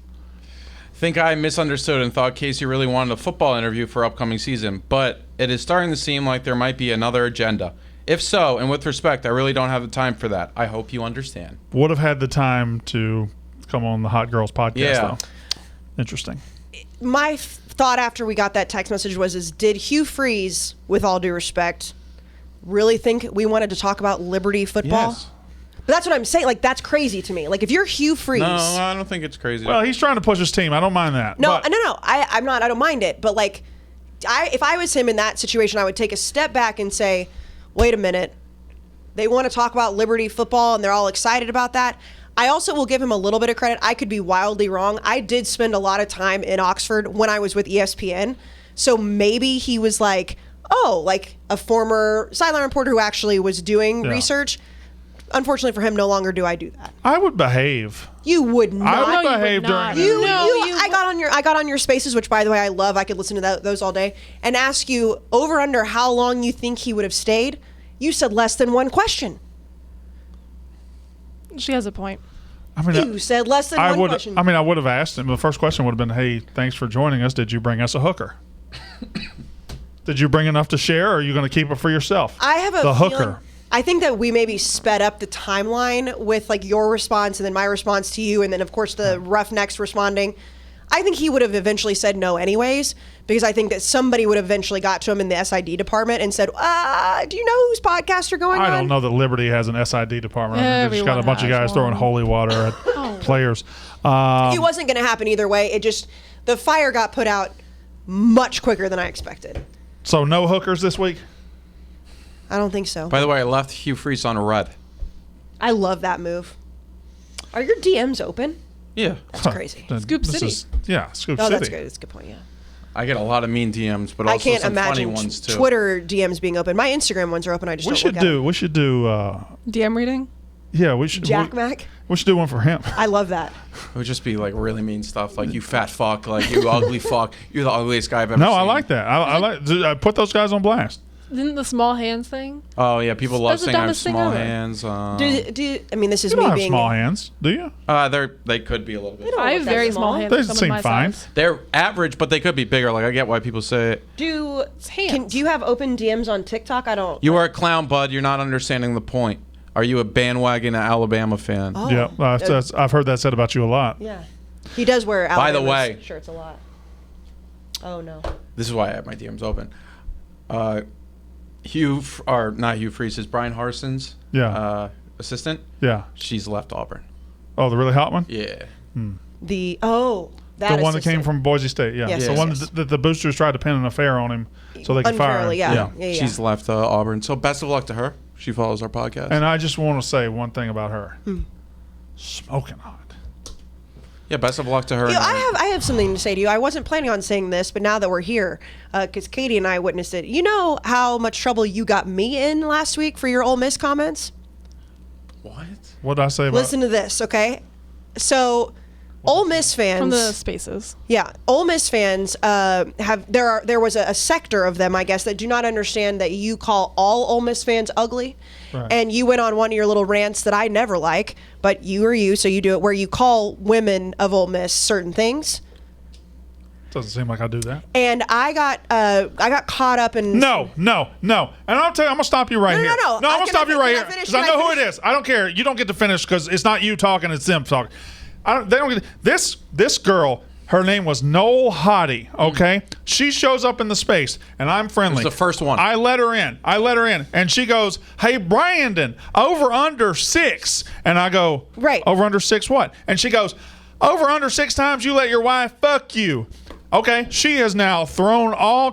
Think I misunderstood and thought Kayce really wanted a football interview for upcoming season, but it is starting to seem like there might be another agenda. If so, and with respect, I really don't have the time for that. I hope you understand. Would have had the time to come on the Hot Girls podcast, though. Interesting. My thought after we got that text message was, did Hugh Freeze, with all due respect, really think we wanted to talk about Liberty football? Yes. But that's what I'm saying. Like, that's crazy to me. Like, if you're Hugh Freeze... No, I don't think it's crazy. Well, he's trying to push his team. I don't mind that. No. I'm not. I don't mind it. But, like, if I was him in that situation, I would take a step back and say, wait a minute. They want to talk about Liberty football, and they're all excited about that. I also will give him a little bit of credit. I could be wildly wrong. I did spend a lot of time in Oxford when I was with ESPN. So maybe he was like, oh, like a former sideline reporter who actually was doing research. Unfortunately for him, no longer do I do that. I would behave. You would not. I would behave during the interview. I got on your spaces, which by the way I love. I could listen to those all day and ask you over under how long you think he would have stayed. You said less than one question. She has a point. I mean, You said less than one question. I would have asked him. The first question would have been, "Hey, thanks for joining us. Did you bring us a hooker? Did you bring enough to share, or are you going to keep it for yourself?" I have a the feeling, hooker. I think that we maybe sped up the timeline with like your response and then my response to you, and then of course the Roughnecks responding. I think he would have eventually said no anyways, because I think that somebody would have eventually got to him in the SID department and said, do you know whose podcasts are going on? I don't know that Liberty has an SID department. They just got a Everyone bunch of has guys throwing one. holy water at players. It wasn't going to happen either way. It just, the fire got put out much quicker than I expected. So no hookers this week? I don't think so. By the way, I left Hugh Freeze on a red. I love that move. Are your DMs open? Yeah. That's crazy. Scoop This City. Scoop Oh, City. that's good. That's a good point, yeah. I get a lot of mean DMs, but I also can't some funny imagine ones too. Twitter DMs being open. My Instagram ones are open. I just We don't should look at do. them. We should do. DM reading. Yeah, we should. Jack we, Mac? we should do one for him. I love that. It would just be like really mean stuff, like you fat fuck, like you ugly fuck, you're the ugliest guy I've ever No, seen. I like that. I like. I put those guys on blast. Didn't the small hands thing? Oh yeah, people love That's the saying I have dumbest thing small ever. hands. I mean, this is You me don't have being small hands, do you? They could be a little bit. don't I look have that very small. small hands. They for someone seem my fine. size. They're average, but they could be bigger. Like I get why people say it. Do you have open DMs on TikTok? I don't. You are a clown, bud. You're not understanding the point. Are you a bandwagon Alabama fan? Oh. Yeah, I've heard that said about you a lot. Yeah. He does wear By the Alabama's way- shirts a lot. Oh no. This is why I have my DMs open. Not Hugh Freeze, is Brian Harson's assistant. Yeah. She's left Auburn. Oh, the really hot one. Yeah. The The one that came assistant. from Boise State. Yeah. Yes, the yes, one yes. that the boosters tried to pin an affair on him so they could fire him. Unfairly, yeah. Yeah. She's left Auburn. So best of luck to her. She follows our podcast. And I just want to say one thing about her. Smoking hot. Yeah, best of luck to her. You know, I have something to say to you. I wasn't planning on saying this, but now that we're here, because Katie and I witnessed it. You know how much trouble you got me in last week for your Ole Miss comments? What? What did I say about Listen to this, okay? So, Ole Miss fans From the spaces. Yeah, Ole Miss fans there was a sector of them, I guess, that do not understand that you call all Ole Miss fans ugly. Right. And you went on one of your little rants that I never like, but you are you, so you do it, where you call women of Ole Miss certain things. Doesn't seem like I do that. And I got caught up in No. And I'll tell you, I'm gonna stop you right No, here. no. I'm gonna stop you right here Can I finish? because I Can I know who it finish? is. I don't care. You don't get to finish because it's not you talking; it's them talking. They don't get this girl. Her name was Noel Hottie. Okay, she shows up in the space, and I'm friendly. It was the first one. I let her in, and she goes, "Hey, Brandon, over under 6," and I go, Right. over under 6 what?" And she goes, "Over under 6 times you let your wife fuck you." Okay, she has now thrown all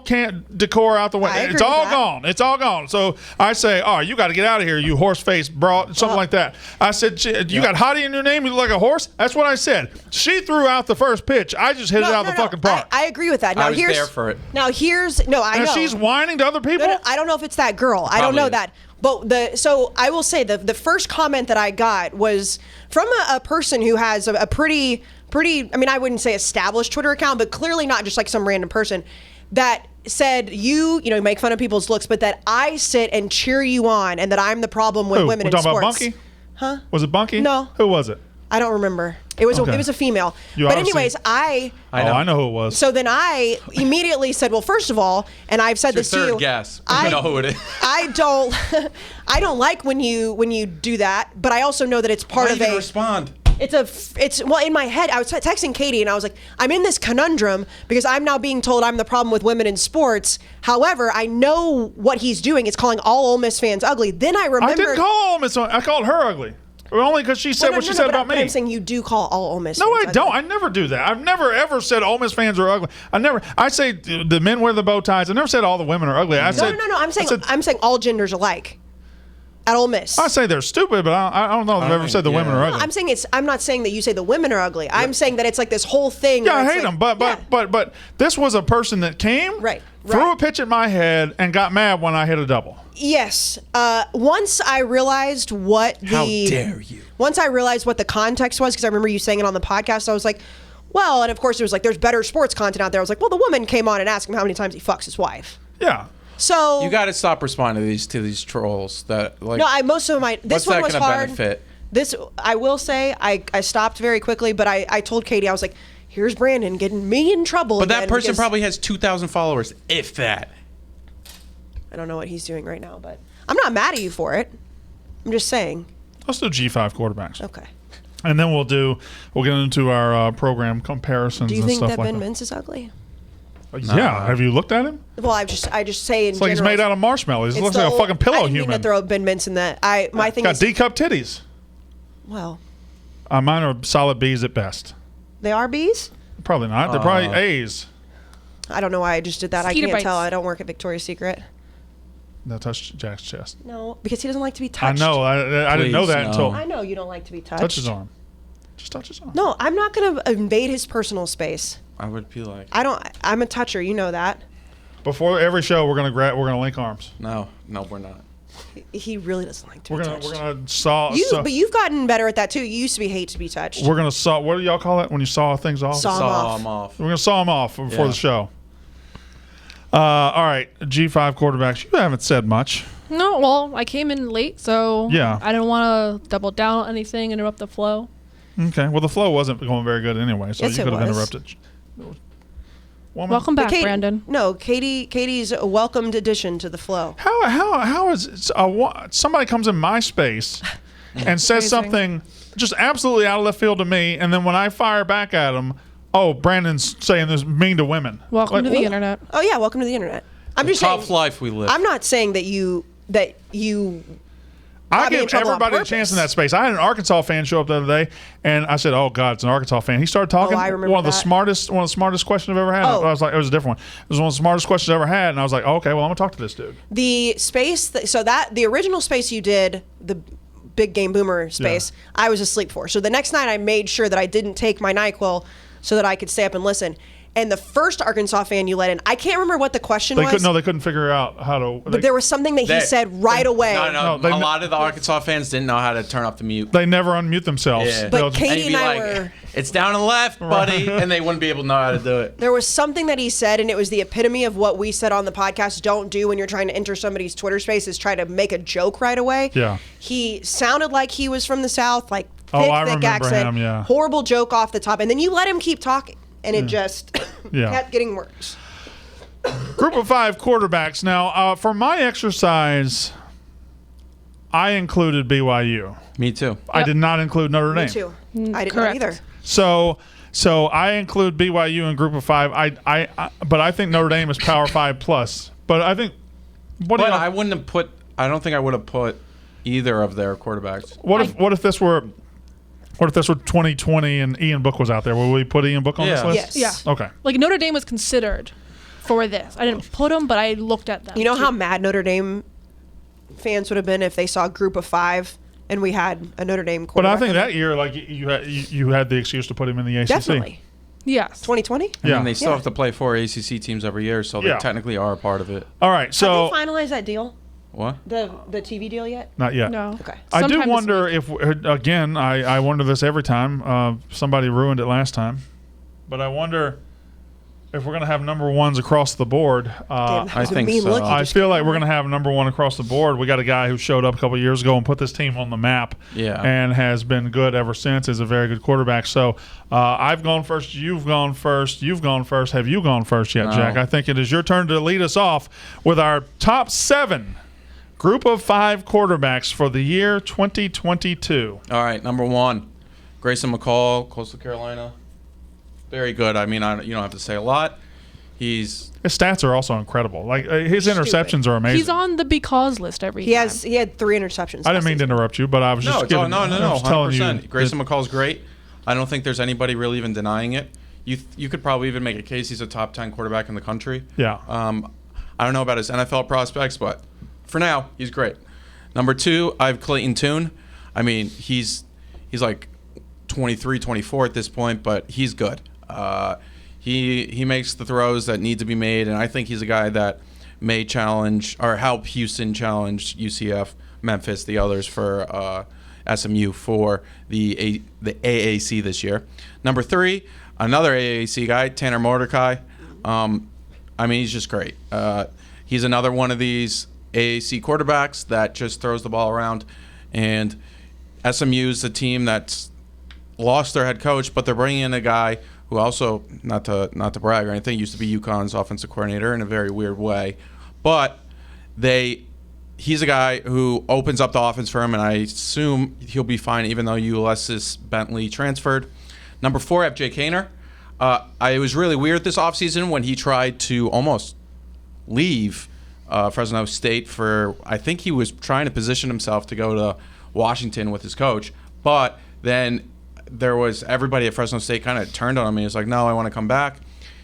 decor out the window. I agree It's all with that. gone. It's all gone. So I say, "Oh, you got to get out of here, you horse-faced broad," something like that. I said, "You got Hottie in your name? You look like a horse?" That's what I said. She threw out the first pitch. I just hit it out of the fucking park. I agree with that. Now I was here's there for it. Now here's no, I and know. she's whining to other people. No, I don't know if it's that girl. I don't Probably know is. that. But so I will say the first comment that I got was from a person who has a pretty, I mean, I wouldn't say established Twitter account, but clearly not just like some random person that said you make fun of people's looks, but that I sit and cheer you on and that I'm the problem with Who? women We're in talking sports. about Bunky? Huh? Was it Bunky? No. Who was it? I don't remember. It was Okay. it was a female. You But obviously- anyways, I I know who it was. so then I immediately said, well, first of all, and I've said It's this your to third you. guess. I You know who it is. I don't like when you do that, but I also know that it's part Why of you gonna a. respond? It's well in my head. I was texting Katie and I was like, I'm in this conundrum because I'm now being told I'm the problem with women in sports. However, I know what he's doing. It's calling all Ole Miss fans ugly. Then I remember. I didn't call Ole Miss. I called her ugly. Only because she said Well, what she said but about but me. I'm saying you do call all Ole Miss. No, fans I ugly. don't. I never do that. I've never ever said Ole Miss fans are ugly. I say the men wear the bow ties. I never said all the women are ugly. I said No. I'm saying all genders alike at Ole Miss. I say they're stupid, but I don't know if I've ever said the women are ugly. I'm saying I'm not saying that you say the women are ugly. I'm saying that it's like this whole thing. Yeah, where I it's hate like- them, but this was a person that came, Right, threw right. a pitch at my head, and got mad when I hit a double. Yes. Once I realized what the How dare you. Once I realized what the context was, because I remember you saying it on the podcast, I was like, and of course it was like there's better sports content out there. I was like, well, the woman came on and asked him how many times he fucks his wife. Yeah. So You got to stop responding to these trolls. That like, no, most of my this what's one that was going to hard. benefit? This I will say I stopped very quickly, but I told Katie I was like, here's Brandon getting me in trouble. But that again person because probably has 2,000 followers, if that. I don't know what he's doing right now, but I'm not mad at you for it. I'm just saying. Let's do G5 quarterbacks. Okay. And then we'll get into our program comparisons Do you and think stuff that like Ben that. Mintz is ugly? Yeah. Have you looked at him? Well, I just say in It's like he's general, made out of marshmallows. He it's looks the like a old- fucking pillow I didn't mean human. to throw Ben Mintz in that. My thing Got is D-cup titties. well, Mine are solid B's at best. they are B's. Probably not. They're probably A's. I don't know why I just did that. Mosquito I can't tell. bites. I don't work at Victoria's Secret. That touched Jack's chest. No, because he doesn't like to be I touched. know. I didn't know Please, that no. until I know you don't like to be touched. touch his arm. Just touch his arm. No, I'm not going to invade his personal space. I would be like, I'm a toucher. You know that. Before every show, we're gonna link arms. no, we're not. He really doesn't like to We're be gonna touched. we're gonna saw. But you've gotten better at that too. You used to be hate to be touched. We're gonna saw. What do y'all call it when you saw things off? Saw 'em Saw off. them off. We're gonna saw them off before Yeah. the show. All right, G5 quarterbacks. You haven't said much. No, well, I came in late, so Yeah. I didn't want to double down on anything, interrupt the flow. Okay. Well, the flow wasn't going very good anyway, so Yes, you it could have was. interrupted. Woman, Welcome But back, Katie- Brandon. No, Katie's a welcomed addition to the flow. How is somebody comes in my space and says Amazing. something just absolutely out of left field to me, and then when I fire back at him, oh, Brandon's saying this mean to women. Welcome Like, to the internet. Oh yeah, welcome to the internet. I'm just saying. Tough life we live. I'm not saying that you I got me in give trouble on everybody a purpose. chance in that space. I had an Arkansas fan show up the other day, and I said, "Oh God, it's an Arkansas fan." He started talking. I remember one of the that. smartest questions I've ever had. Oh. I was like, it was a different one. It was one of the smartest questions I've ever had, and I was like, oh, "Okay, well, I'm gonna talk to this dude." the space. The original space you did the big game boomer space. I was asleep for. So the next night I made sure that I didn't take my NyQuil so that I could stay up and listen. And the first Arkansas fan you let in, I can't remember what the question was. They couldn't figure out how to. But there was something that he They- said right away. No, they a kn- lot of the Arkansas fans didn't know how to turn off the mute. They never unmute themselves. Yeah. But They'll- Katie And you'd be and I like, were- it's down and left, buddy, and they wouldn't be able to know how to do it. There was something that he said, and it was the epitome of what we said on the podcast. Don't do when you're trying to enter somebody's Twitter space is try to make a joke right away. Yeah. He sounded like he was from the South, like thick, Oh, I thick remember accent. him, yeah. Horrible joke off the top, and then you let him keep talking, and it just Yeah. kept getting worse. Group of 5 quarterbacks. Now, for my exercise, I included BYU. Me too. I did not include Notre Dame. Me too. I didn't correct. know either. So I include BYU in Group of 5. But I think Notre Dame is Power 5 plus. But I think what do But you I wouldn't have put. I don't think I would have put either of their quarterbacks. what if this were 2020 and Ian Book was out there? Will we put Ian Book on this Yeah. list? Yes. Yeah. Okay. Like Notre Dame was considered for this. I didn't put them, but I looked at them. You know how mad Notre Dame fans would have been if they saw a Group of 5 and we had a Notre Dame But quarterback. I think that year, like you had the excuse to put him in the ACC. definitely Yes. 2020. I Yeah. mean, they still Yeah. have to play 4 ACC teams every year, so they Yeah. technically are a part of it. All right. So Have they finalized that deal? What? The TV deal yet? not yet. No. Okay. I do Sometime this wonder week. if, again, I wonder this every time. Somebody ruined it last time. But I wonder if we're going to have number ones across the board. Damn, that was a think mean so. look you I just feel gave like we're me. going to have number one across the board. We got a guy who showed up a couple years ago and put this team on the map. Yeah. And has been good ever since. Is a very good quarterback. So I've gone first. You've gone first. You've gone first. Have you gone first yet, No. Jack? I think it is your turn to lead us off with our top 7 Group of 5 quarterbacks for the year 2022. All right, number 1, Grayson McCall, Coastal Carolina. Very good. I mean, you don't have to say a lot. His stats are also incredible. Like his interceptions are amazing. He's on the because list every He time. had 3 interceptions. I didn't mean to interrupt you, but I was just it's all, giving, no, I was telling 100%. you. Grayson McCall's great. I don't think there's anybody really even denying it. You could probably even make a case he's a top 10 quarterback in the country. Yeah. I don't know about his NFL prospects, but for now, he's great. Number 2, I have Clayton Tune. I mean, he's like 23, 24 at this point, but he's good. He makes the throws that need to be made, and I think he's a guy that may challenge or help Houston challenge UCF, Memphis, the others for SMU for the AAC this year. Number 3, another AAC guy, Tanner Mordecai. I mean, he's just great. he's another one of these AAC quarterbacks that just throws the ball around. And SMU's a team that's lost their head coach, but they're bringing in a guy who also, not to brag or anything, used to be UConn's offensive coordinator in a very weird way. But he's a guy who opens up the offense for him, and I assume he'll be fine even though Ulysses Bentley transferred. Number 4, I have Jake Haener. It was really weird this offseason when he tried to almost leave Fresno State I think he was trying to position himself to go to Washington with his coach. But then there was everybody at Fresno State kind of turned on him, and he was like, no, I want to come back.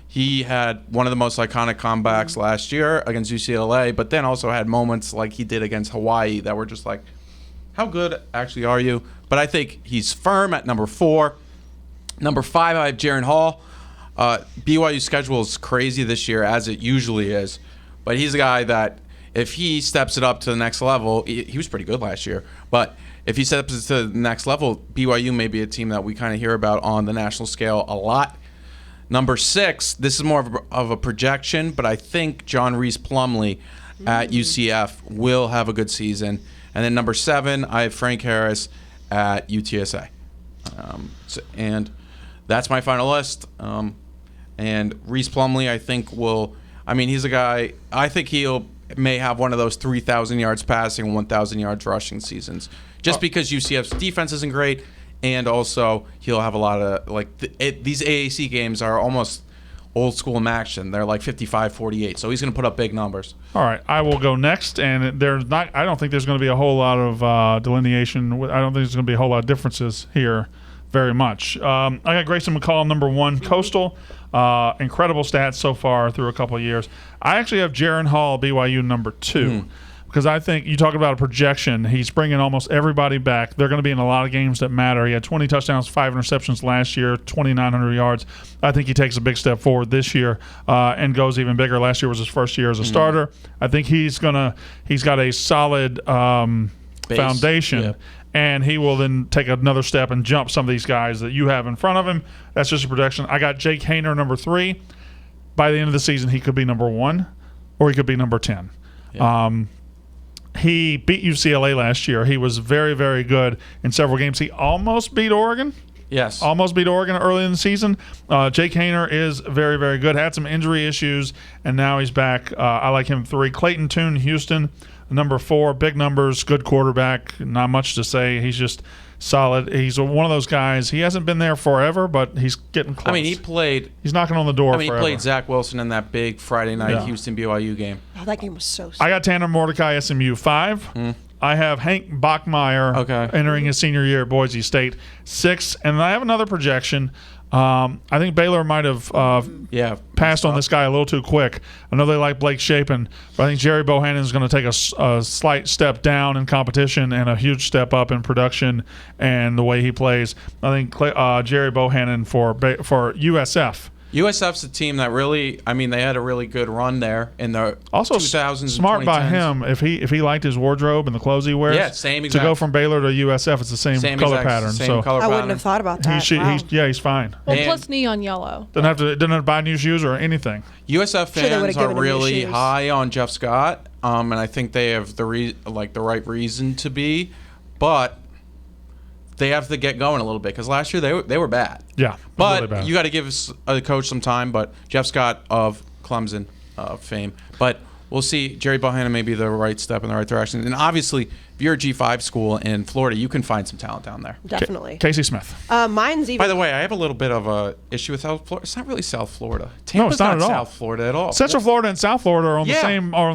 He had one of the most iconic comebacks last year against UCLA, but then also had moments like he did against Hawaii that were just like, how good actually are you? But I think he's firm at number 4. Number 5, I have Jaren Hall. BYU's schedule is crazy this year, as it usually is. But he's a guy that if he steps it up to the next level, he was pretty good last year. But if he steps it to the next level, BYU may be a team that we kind of hear about on the national scale a lot. Number 6, this is more of a projection, but I think John Reese Plumlee at UCF will have a good season. And then number 7, I have Frank Harris at UTSA. And that's my final list. And Reese Plumlee, I think, he's a guy, I think may have one of those 3,000 yards passing, 1,000 yards rushing seasons. Just because UCF's defense isn't great, and also he'll have a lot of, these AAC games are almost old school in action. They're like 55-48, so he's going to put up big numbers. All right, I will go next, and I don't think there's going to be a whole lot of delineation. I don't think there's going to be a whole lot of differences here very much. I got Grayson McCall, number 1, Coastal. Incredible stats so far through a couple of years. I actually have Jaren Hall, BYU, number 2. Because I think you talk about a projection. He's bringing almost everybody back. They're going to be in a lot of games that matter. He had 20 touchdowns, 5 interceptions last year, 2,900 yards. I think he takes a big step forward this year and goes even bigger. Last year was his first year as a starter. I think he's got a solid foundation. Yep. And he will then take another step and jump some of these guys that you have in front of him. That's just a projection. I got Jake Haener, number 3. By the end of the season, he could be number 1 or he could be number 10. Yep. He beat UCLA last year. He was very, very good in several games. He almost beat Oregon. Yes. Almost beat Oregon early in the season. Jake Haener is very, very good. Had some injury issues, and now he's back. I like him 3. Clayton Tune, Houston, number 4. Big numbers, good quarterback. Not much to say. He's just solid. He's one of those guys. He hasn't been there forever, but he's getting close. He's knocking on the door forever. He played Zach Wilson in that big Friday night Houston BYU game. Oh, that game was so sick. I got Tanner Mordecai, SMU, 5. I have Hank Bachmeier entering his senior year at Boise State, 6. And I have another projection. I think Baylor might have passed on this guy a little too quick. I know they like Blake Shapen, but I think Jerry Bohannon is going to take a slight step down in competition and a huge step up in production and the way he plays. I think Jerry Bohannon for USF. USF's a team that really, they had a really good run there in the also 2000s. Smart by him if he liked his wardrobe and the clothes he wears. Yeah, same exact. To go from Baylor to USF, it's the same color pattern. I wouldn't have thought about that. He's fine. Well, plus neon yellow. Didn't have to buy new shoes or anything. USF fans are really high on Jeff Scott, and I think they have the right reason to be, but they have to get going a little bit because last year they were bad. Yeah, but really bad. You got to give a coach some time. But Jeff Scott of Clemson fame, but we'll see. Jerry Bohannon may be the right step in the right direction. And obviously, if you're a G5 school in Florida, you can find some talent down there. Definitely. Kayce Smith. Mine's even. By the way, I have a little bit of a issue with South Florida. It's not really South Florida. Tampa's it's not at all. South Florida at all. Central Florida and South Florida are on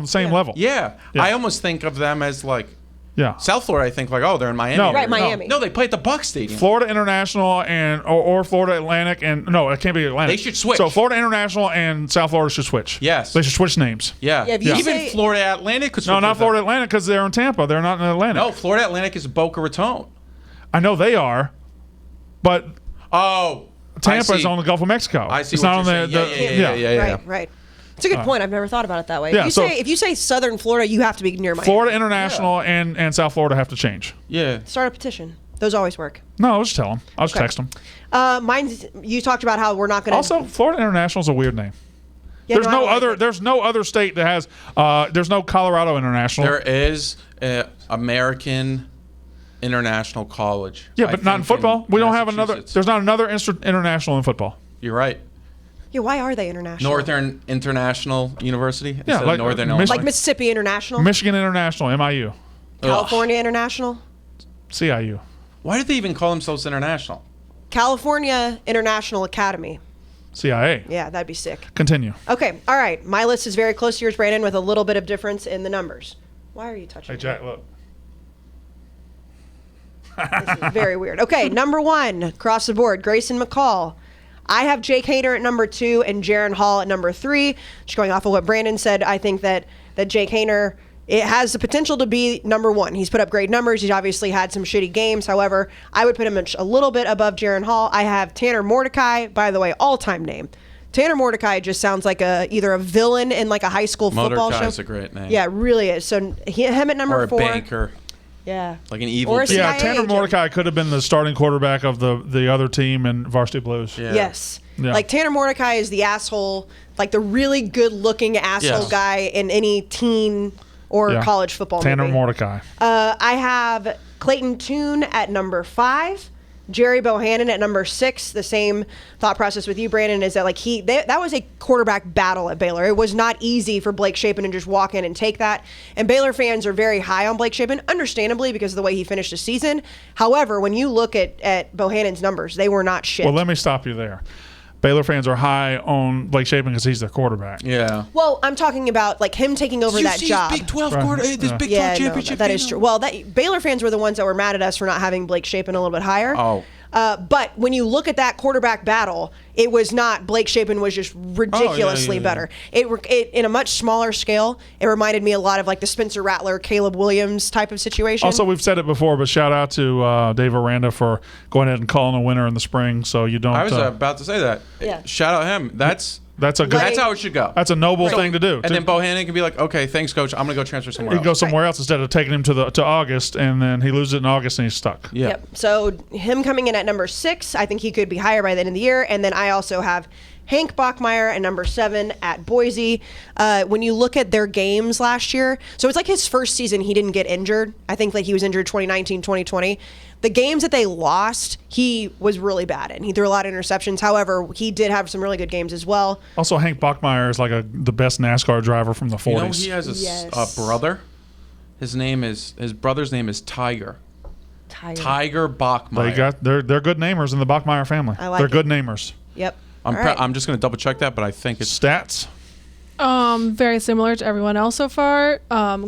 the same level. Yeah. I almost think of them as like. Yeah. South Florida, I think they're in Miami. No, right, Miami. No, they play at the Buck Stadium. Florida International or Florida Atlantic it can't be Atlantic. They should switch. So Florida International and South Florida should switch. Yes. They should switch names. Yeah. Even Florida Atlantic could switch. No, not Florida Atlantic because they're in Tampa. They're not in Atlantic. No, Florida Atlantic is Boca Raton. I know they are, but Tampa is on the Gulf of Mexico. I see it's what not you're on saying. Yeah. Right. It's a good point. I've never thought about it that way. Yeah, if you say Southern Florida, you have to be near Miami. Florida International and South Florida have to change. Yeah. Start a petition. Those always work. No, I'll just tell them. I'll just text them. Mine's. You talked about how we're not going to. Also, Florida International is a weird name. Yeah, There's no, I no don't like other. it. There's no other state that has. There's no Colorado International. There is American International College. Yeah, I but not in think football. We don't have another. Massachusetts. There's not another international in football. You're right. Yeah, why are they international? Northern International University. Yeah, instead of like Northern Mich- Illinois. Like Mississippi International, Michigan International, MIU, California International, CIU. Why did they even call themselves international? California International Academy. CIA. Yeah, that'd be sick. Continue. Okay, all right. My list is very close to yours, Brandon, with a little bit of difference in the numbers. Why are you touching Hey, me? Jack, look. This is very weird. Okay, number 1, across the board, Grayson McCall. I have Jake Hader at number 2 and Jaron Hall at number 3. Just going off of what Brandon said, I think that Jake Hader, it has the potential to be number 1. He's put up great numbers. He's obviously had some shitty games. However, I would put him a little bit above Jaron Hall. I have Tanner Mordecai, by the way, all-time name. Tanner Mordecai just sounds like either a villain in like a high school football show. Mordecai's a great name. Yeah, it really is. So him at number Or a 4. banker. Yeah. Like an evil Or a dude. Yeah, CIA Tanner agent. Mordecai could have been the starting quarterback of the other team in Varsity Blues. Yeah. Yes. Yeah. Like Tanner Mordecai is the asshole, like the really good looking asshole Yes. guy in any teen or Yeah. college football Tanner movie. Mordecai. I have Clayton Tune at number 5. Jerry Bohannon at number 6. The same thought process with you, Brandon, is that like that was a quarterback battle at Baylor. It was not easy for Blake Shapen to just walk in and take that. And Baylor fans are very high on Blake Shapen, understandably because of the way he finished the season. However, when you look at Bohannon's numbers, they were not shit. Well, let me stop you there. Baylor fans are high on Blake Shapen because he's their quarterback. Yeah. Well, I'm talking about like him taking over that job. Big 12 Right. quarter, this Yeah. Big 12 Yeah, no, championship. that is true. Well, Baylor fans were the ones that were mad at us for not having Blake Shapen a little bit higher. Oh. But when you look at that quarterback battle, it was not Blake Shapen was just ridiculously yeah. better. It in a much smaller scale. It reminded me a lot of like the Spencer Rattler, Caleb Williams type of situation. Also, we've said it before, but shout out to Dave Aranda for going ahead and calling a winner in the spring. So you don't. I was about to say that. Yeah. Shout out him. That's that's a good. Like- that's how it should go. That's a noble thing to do. And then Bohannon can be like, okay, thanks, coach. I'm gonna go transfer somewhere he else. goes somewhere else instead of taking him to August, and then he loses it in August and he's stuck. Yeah. Yep. So him coming in at number 6, I think he could be higher by the end of the year. And then I also have Hank Bachmeier at number 7 at Boise. When you look at their games last year, so it's like his first season he didn't get injured. I think like he was injured 2019, 2020. The games that they lost, he was really bad in. He threw a lot of interceptions. However, he did have some really good games as well. Also, Hank Bachmeier is like the best NASCAR driver from the 40s. You know he has a Yes. brother. His brother's name is Tiger. Tiger Bachmeier. They're good namers in the Bachmeier family. I like they're it. good namers. Yep. I'm All right. I'm just gonna double check that, but I think it's Stats. Very similar to everyone else so far.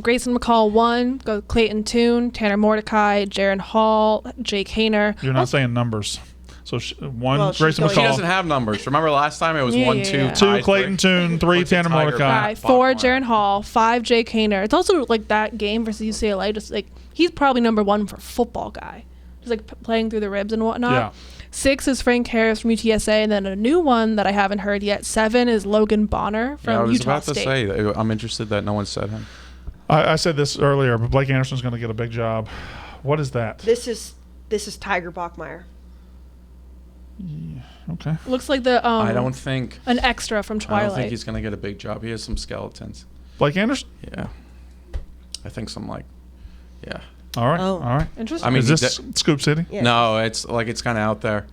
Grayson McCall 1, go Clayton Tune, Tanner Mordecai, Jaron Hall, Jake Hader. You're not saying numbers. So one, Well, she's Grayson going- She doesn't McCall. have numbers. Remember last time it was Yeah, 1, yeah, 2, yeah. 2, Clayton Tune. 3, What's it, Tanner Tiger Mordecai. 4, Bachmeier. Jaron Hall, 5, Jake Hader. It's also like that game versus UCLA. Just like he's probably number 1 for football guy, just like playing through the ribs and whatnot. Yeah. 6 is Frank Harris from UTSA, and then a new one that I haven't heard yet. 7 is Logan Bonner from Yeah, I was Utah about State. to say that I'm interested that no one said him. I said this earlier, but Blake Anderson's going to get a big job. What is that? This is Tiger Bachmeier. Okay. Looks like the I don't think an extra from I don't Twilight. think he's gonna get a big job. He has some skeletons. Blake Anderson? Yeah. I think some yeah. All right. Oh. All right. Interesting. I mean, is he this Scoop City? Yeah. No, it's kind of out there.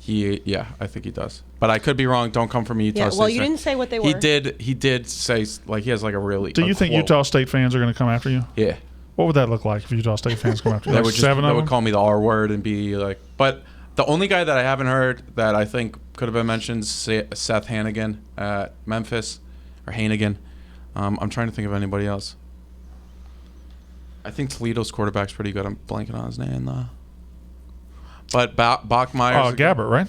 I think he does. But I could be wrong. Don't come from Utah Yeah. State. Well, you fan. didn't say what they were. He did say like he has like a really. Do you think quote. Utah State fans are going to come after you? Yeah. What would that look like if Utah State fans come after you? They Like would just 7 they of would them? call me the R word and be like. But the only guy that I haven't heard that I think could have been mentioned is Seth Hannigan at Memphis, or Hannigan. I'm trying to think of anybody else. I think Toledo's quarterback's pretty good. I'm blanking on his name though. But Bachmeier. Gabbert, right?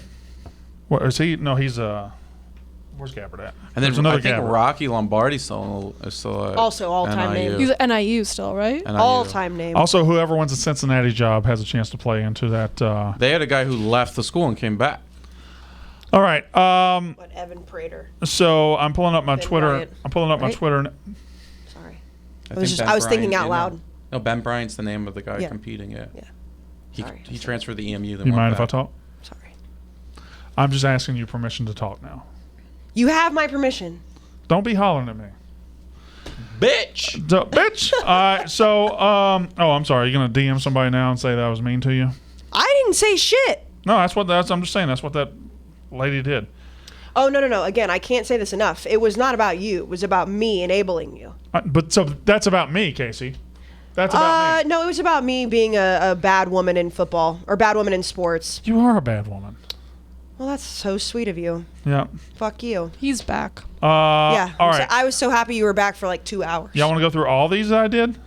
What is he? No, he's where's Gabbert at? And then There's another I think Gabbert. Rocky Lombardi still Also all-time NIU. name. He's at NIU still, right? NIU. All-time name. Also, whoever wins the Cincinnati job has a chance to play into that. They had a guy who left the school and came back. All right. What, Evan Prater. So I'm pulling up my Ben Twitter. Bryant, I'm pulling up my right? Twitter. Sorry. think Ben I was thinking Bryant, out loud. No, Ben Bryant's the name of the guy Yeah. competing. Yeah. Yeah. He Sorry. he transferred the EMU. Then You went mind if I back. talk? Sorry. I'm just asking you permission to talk now. You have my permission. Don't be hollering at me. Bitch. Bitch. I'm sorry. You're going to DM somebody now and say that I was mean to you? I didn't say shit. No, I'm just saying that's what that lady did. Oh, no. Again, I can't say this enough. It was not about you. It was about me enabling you. But so that's about me, Kayce. That's about me. No, it was about me being a bad woman in football or bad woman in sports. You are a bad woman. Well, that's so sweet of you. Yeah. Fuck you. He's back. Yeah. All right. I was so happy you were back for like 2 hours. Y'all want to go through all these that I did?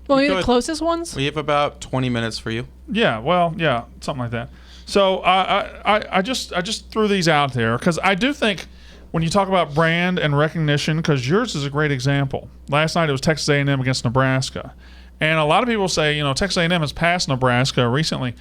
Well, maybe the could. closest ones? We have about 20 minutes for you. Yeah. Well, yeah, something like that. So I just threw these out there because I do think when you talk about brand and recognition, because yours is a great example. Last night it was Texas A&M against Nebraska, and a lot of people say, Texas A&M has passed Nebraska recently.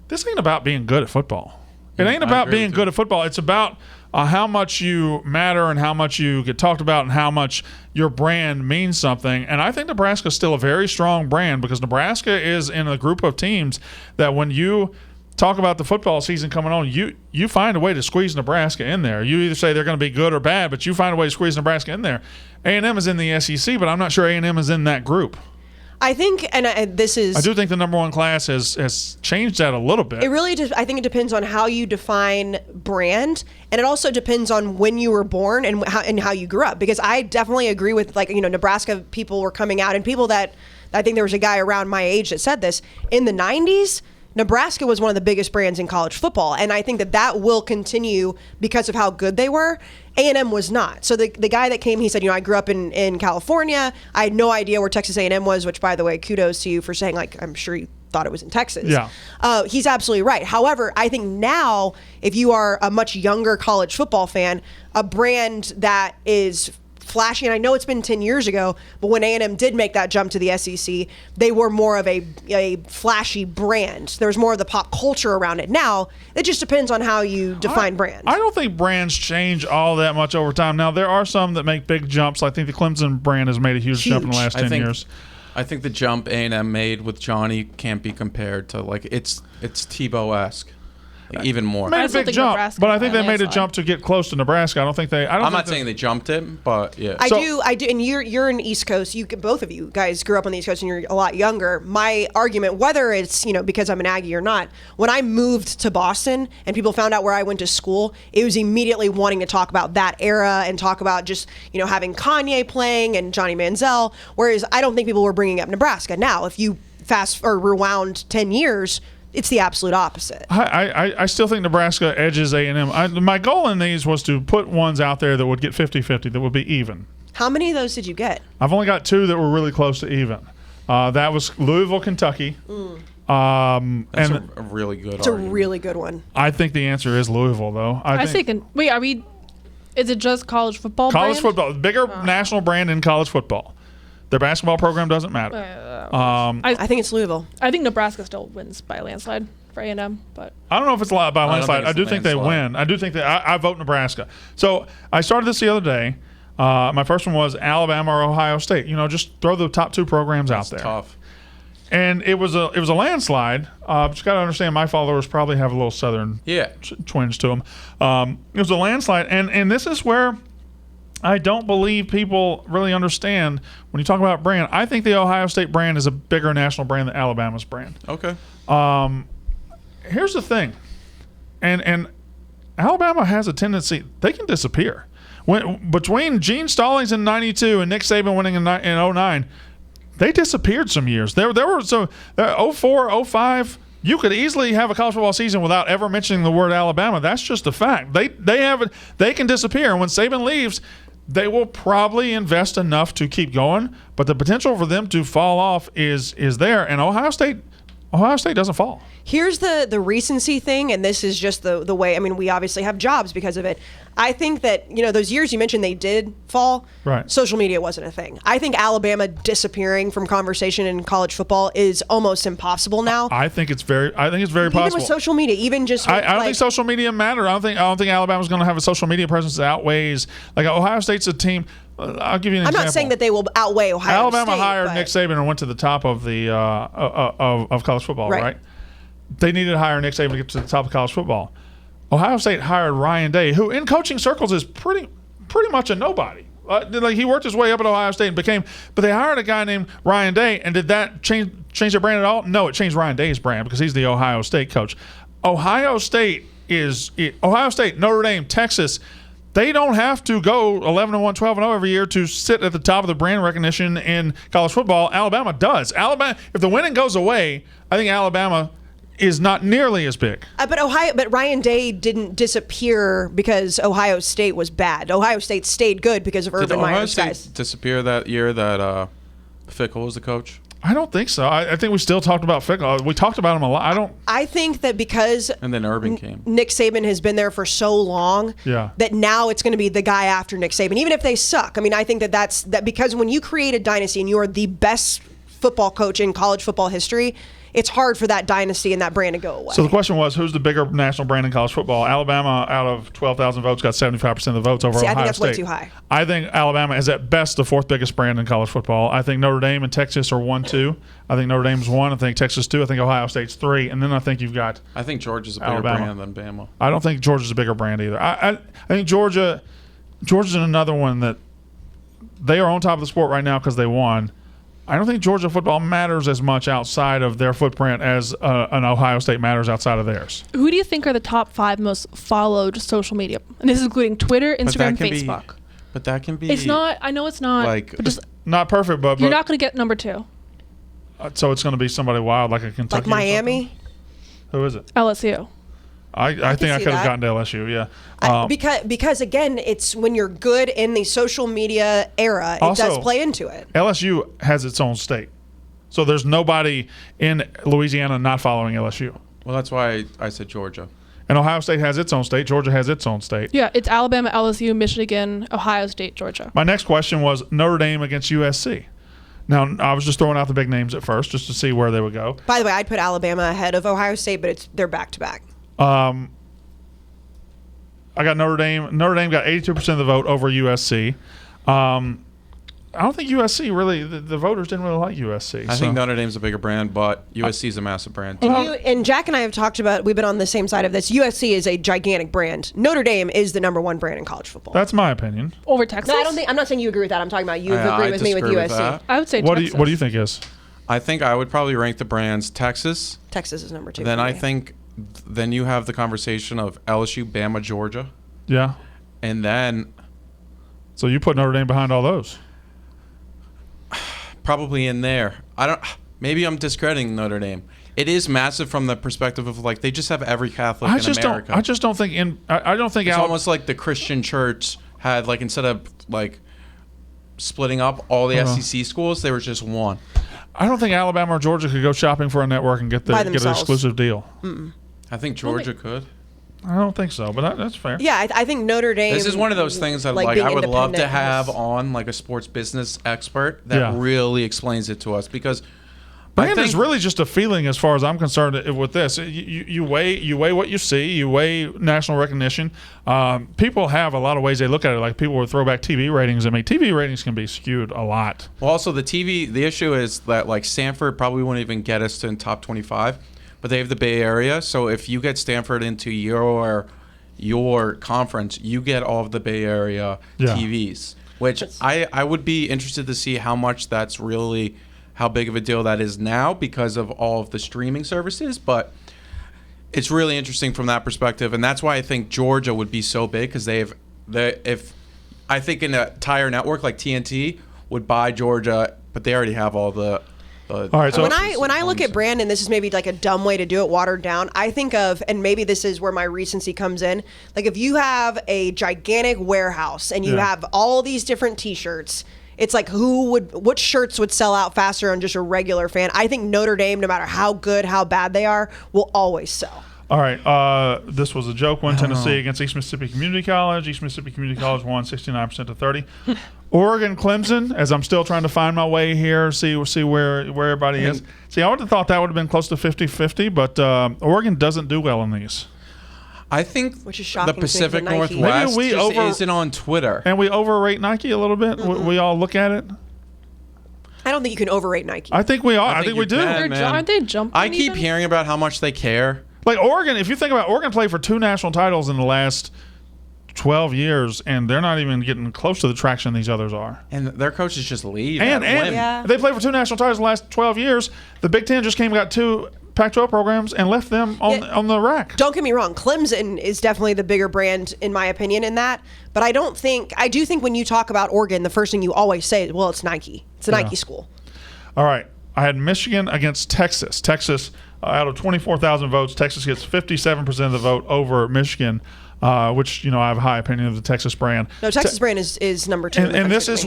This ain't about being good at football. It ain't about being good at football. It's about how much you matter and how much you get talked about and how much your brand means something. And I think Nebraska is still a very strong brand because Nebraska is in a group of teams that when you talk about the football season coming on, you find a way to squeeze Nebraska in there. You either say they're going to be good or bad, but you find a way to squeeze Nebraska in there. A&M is in the SEC, but I'm not sure A&M is in that group. I think, and this is... I do think the number one class has changed that a little bit. It really, I think it depends on how you define brand, and it also depends on when you were born and how you grew up. Because I definitely agree with, Nebraska people were coming out, and people that, I think there was a guy around my age that said this, in the 90s, Nebraska was one of the biggest brands in college football, and I think that will continue because of how good they were. A&M was not. So the guy that came, he said, I grew up in California. I had no idea where Texas A&M was, which, by the way, kudos to you for saying, I'm sure you thought it was in Texas. Yeah. He's absolutely right. However, I think now, if you are a much younger college football fan, a brand that is flashy, and I know it's been 10 years ago, but when A&M did make that jump to the SEC, they were more of a flashy brand. There's more of the pop culture around it. Now, it just depends on how you define brand. I don't think brands change all that much over time. Now, there are some that make big jumps. I think the Clemson brand has made a huge jump in the last 10 years. I think the jump A&M made with Johnny can't be compared to, it's Tebow-esque. Even more. Made a big jump, but I think they made a jump to get close to Nebraska. I don't think they. I'm not saying they jumped it, but yeah. I do, and you're in East Coast. Both of you guys grew up on the East Coast, and you're a lot younger. My argument, whether it's because I'm an Aggie or not, when I moved to Boston and people found out where I went to school, it was immediately wanting to talk about that era and talk about just having Kanye playing and Johnny Manziel. Whereas I don't think people were bringing up Nebraska. Now, if you rewound 10 years. It's the absolute opposite. I still think Nebraska edges A&M. My goal in these was to put ones out there that would get 50-50, that would be even. How many of those did you get? I've only got 2 that were really close to even. That was Louisville, Kentucky. That's a really good It's argument. a really good one. I think the answer is Louisville, though. Is it just college football College brand? football. Bigger national brand in college football. Their basketball program doesn't matter. I think it's Louisville. I think Nebraska still wins by a landslide for A&M, but I don't know if it's a lot by landslide. I do think they landslide. win. I do think that I vote Nebraska. So I started this the other day. My first one was Alabama or Ohio State. Just throw the top 2 programs out there. Tough. And it was a landslide. But you got to understand, my followers probably have a little Southern twinge to them. It was a landslide, and this is where I don't believe people really understand when you talk about brand. I think the Ohio State brand is a bigger national brand than Alabama's brand. Okay. Here's the thing, and Alabama has a tendency, they can disappear. Between Gene Stallings in '92 and Nick Saban winning in '09, they disappeared some years. There were 04, 05. You could easily have a college football season without ever mentioning the word Alabama. That's just a fact. They can disappear. And when Saban leaves, they will probably invest enough to keep going, but the potential for them to fall off is there. And Ohio State doesn't fall. Here's the recency thing, and this is just the way. I mean, we obviously have jobs because of it. I think that those years you mentioned they did fall. Right. Social media wasn't a thing. I think Alabama disappearing from conversation in college football is almost impossible now. I think it's very possible. Even with social media, even just I don't think social media matter. I don't think Alabama's going to have a social media presence that outweighs. Like Ohio State's a team. I'll give you an example. I'm not saying that they will outweigh Ohio Alabama State. hired Nick Saban and went to the top of the of college football, right? They needed to hire Nick Saban to get to the top of college football. Ohio State hired Ryan Day, who in coaching circles is pretty pretty much a nobody. Like he worked his way up at Ohio State and became, but they hired a guy named Ryan Day, and did that change their brand at all? No, it changed Ryan Day's brand because he's the Ohio State coach. Ohio State, Notre Dame, Texas. They don't have to go 11-1, 12-0 every year to sit at the top of the brand recognition in college football. Alabama does. Alabama, if the winning goes away, I think Alabama is not nearly as big. But Ryan Day didn't disappear because Ohio State was bad. Ohio State stayed good because of Urban Meyer's guys. Did Ohio State disappear that year that Fickle was the coach? I don't think so. I think we still talked about Fickle. We talked about him a lot. I think that because and then Urban came. Nick Saban has been there for so long that now it's going to be the guy after Nick Saban, even if they suck. I mean, I think that's because when you create a dynasty and you are the best football coach in college football history, it's hard for that dynasty and that brand to go away. So the question was, who's the bigger national brand in college football? Alabama, out of 12,000 votes, got 75% of the votes over Ohio State. I think that's way too high. I think Alabama is at best the fourth biggest brand in college football. I think Notre Dame and Texas are 1, 2. I think Notre Dame's 1. I think Texas 2. I think Ohio State's 3. And then I think you've got I think Georgia's a bigger Alabama. brand than Bama. I don't think Georgia's a bigger brand either. I think Georgia's in another one that they are on top of the sport right now because they won. I don't think Georgia football matters as much outside of their footprint as an Ohio State matters outside of theirs. Who do you think are the top 5 most followed social media? And this is including Twitter, Instagram, Facebook. But that can be. It's not. I know it's not. Like, but just, not perfect, but you're not going to get number 2. So it's going to be somebody wild like a Kentucky. Like Miami? Who is it? LSU. I think I could have gotten to LSU, yeah. Because again, it's when you're good in the social media era, it does play into it. LSU has its own state. So there's nobody in Louisiana not following LSU. Well, that's why I said Georgia. And Ohio State has its own state. Georgia has its own state. Yeah, it's Alabama, LSU, Michigan, Ohio State, Georgia. My next question was Notre Dame against USC. Now, I was just throwing out the big names at first just to see where they would go. By the way, I'd put Alabama ahead of Ohio State, but they're back-to-back. I got Notre Dame. Notre Dame got 82% of the vote over USC. I don't think USC really, the voters didn't really like USC. I think Notre Dame's a bigger brand, but USC is a massive brand too. And Jack and I have talked about, we've been on the same side of this. USC is a gigantic brand. Notre Dame is the number 1 brand in college football. That's my opinion. Over Texas? No, I'm not saying you agree with that. I'm talking about you agree with me with USC. I would say what Texas. What do you think is? I think I would probably rank the brands Texas. Texas is number 2. Then I think then you have the conversation of LSU, Bama, Georgia. Yeah. And then. So you put Notre Dame behind all those? Probably in there. Maybe I'm discrediting Notre Dame. It is massive from the perspective of like they just have every Catholic in America. I just don't think it's almost like the Christian church had like instead of like splitting up all the SEC schools, there was just one. I don't think Alabama or Georgia could go shopping for a network and get an exclusive deal. Mm-mm. I think Georgia could. I don't think so, but that's fair. Yeah, I think Notre Dame. This is one of those things that like I would love to have on like a sports business expert that really explains it to us because brand is really just a feeling as far as I'm concerned with this. You weigh what you see, you weigh national recognition. People have a lot of ways they look at it. Like people would throw back TV ratings. I mean, TV ratings can be skewed a lot. Well, also the issue is that like Stanford probably wouldn't even get us to top 25. But they have the Bay Area, so if you get Stanford into your conference, you get all of the Bay Area TVs, which I would be interested to see how much that's really, how big of a deal that is now because of all of the streaming services. But it's really interesting from that perspective, and that's why I think Georgia would be so big because I think an entire network like TNT would buy Georgia, but they already have all the. All right, so when I look at brand, and this is maybe like a dumb way to do it, watered down, I think of, and maybe this is where my recency comes in, like if you have a gigantic warehouse and you have all these different T-shirts, it's like what shirts would sell out faster on just a regular fan? I think Notre Dame, no matter how good, how bad they are, will always sell. All right, this was a joke. Won Tennessee against East Mississippi Community College. East Mississippi Community College won 69% to 30. Oregon, Clemson, as I'm still trying to find my way here, see where everybody is. See, I would have thought that would have been close to 50-50, but Oregon doesn't do well in these. I think which is shocking the Pacific Northwest isn't on Twitter. And we overrate Nike a little bit. We all look at it. I don't think you can overrate Nike. I think we are. I think we do. Aren't they jumping? I keep hearing about how much they care. Like Oregon, if you think about Oregon played for 2 national titles in the last 12 years, and they're not even getting close to the traction these others are. And their coaches just leave. And Yeah. they played for 2 national titles in the last 12 years. The Big Ten just came and got 2 Pac-12 programs and left them on the rack. Don't get me wrong, Clemson is definitely the bigger brand in my opinion in that. But I do think when you talk about Oregon, the first thing you always say is, well, it's Nike. It's a Nike school. All right. I had Michigan against Texas. Texas, out of 24,000 votes, Texas gets 57% of the vote over Michigan, which, I have a high opinion of the Texas brand. No, Texas brand is number 2. And this is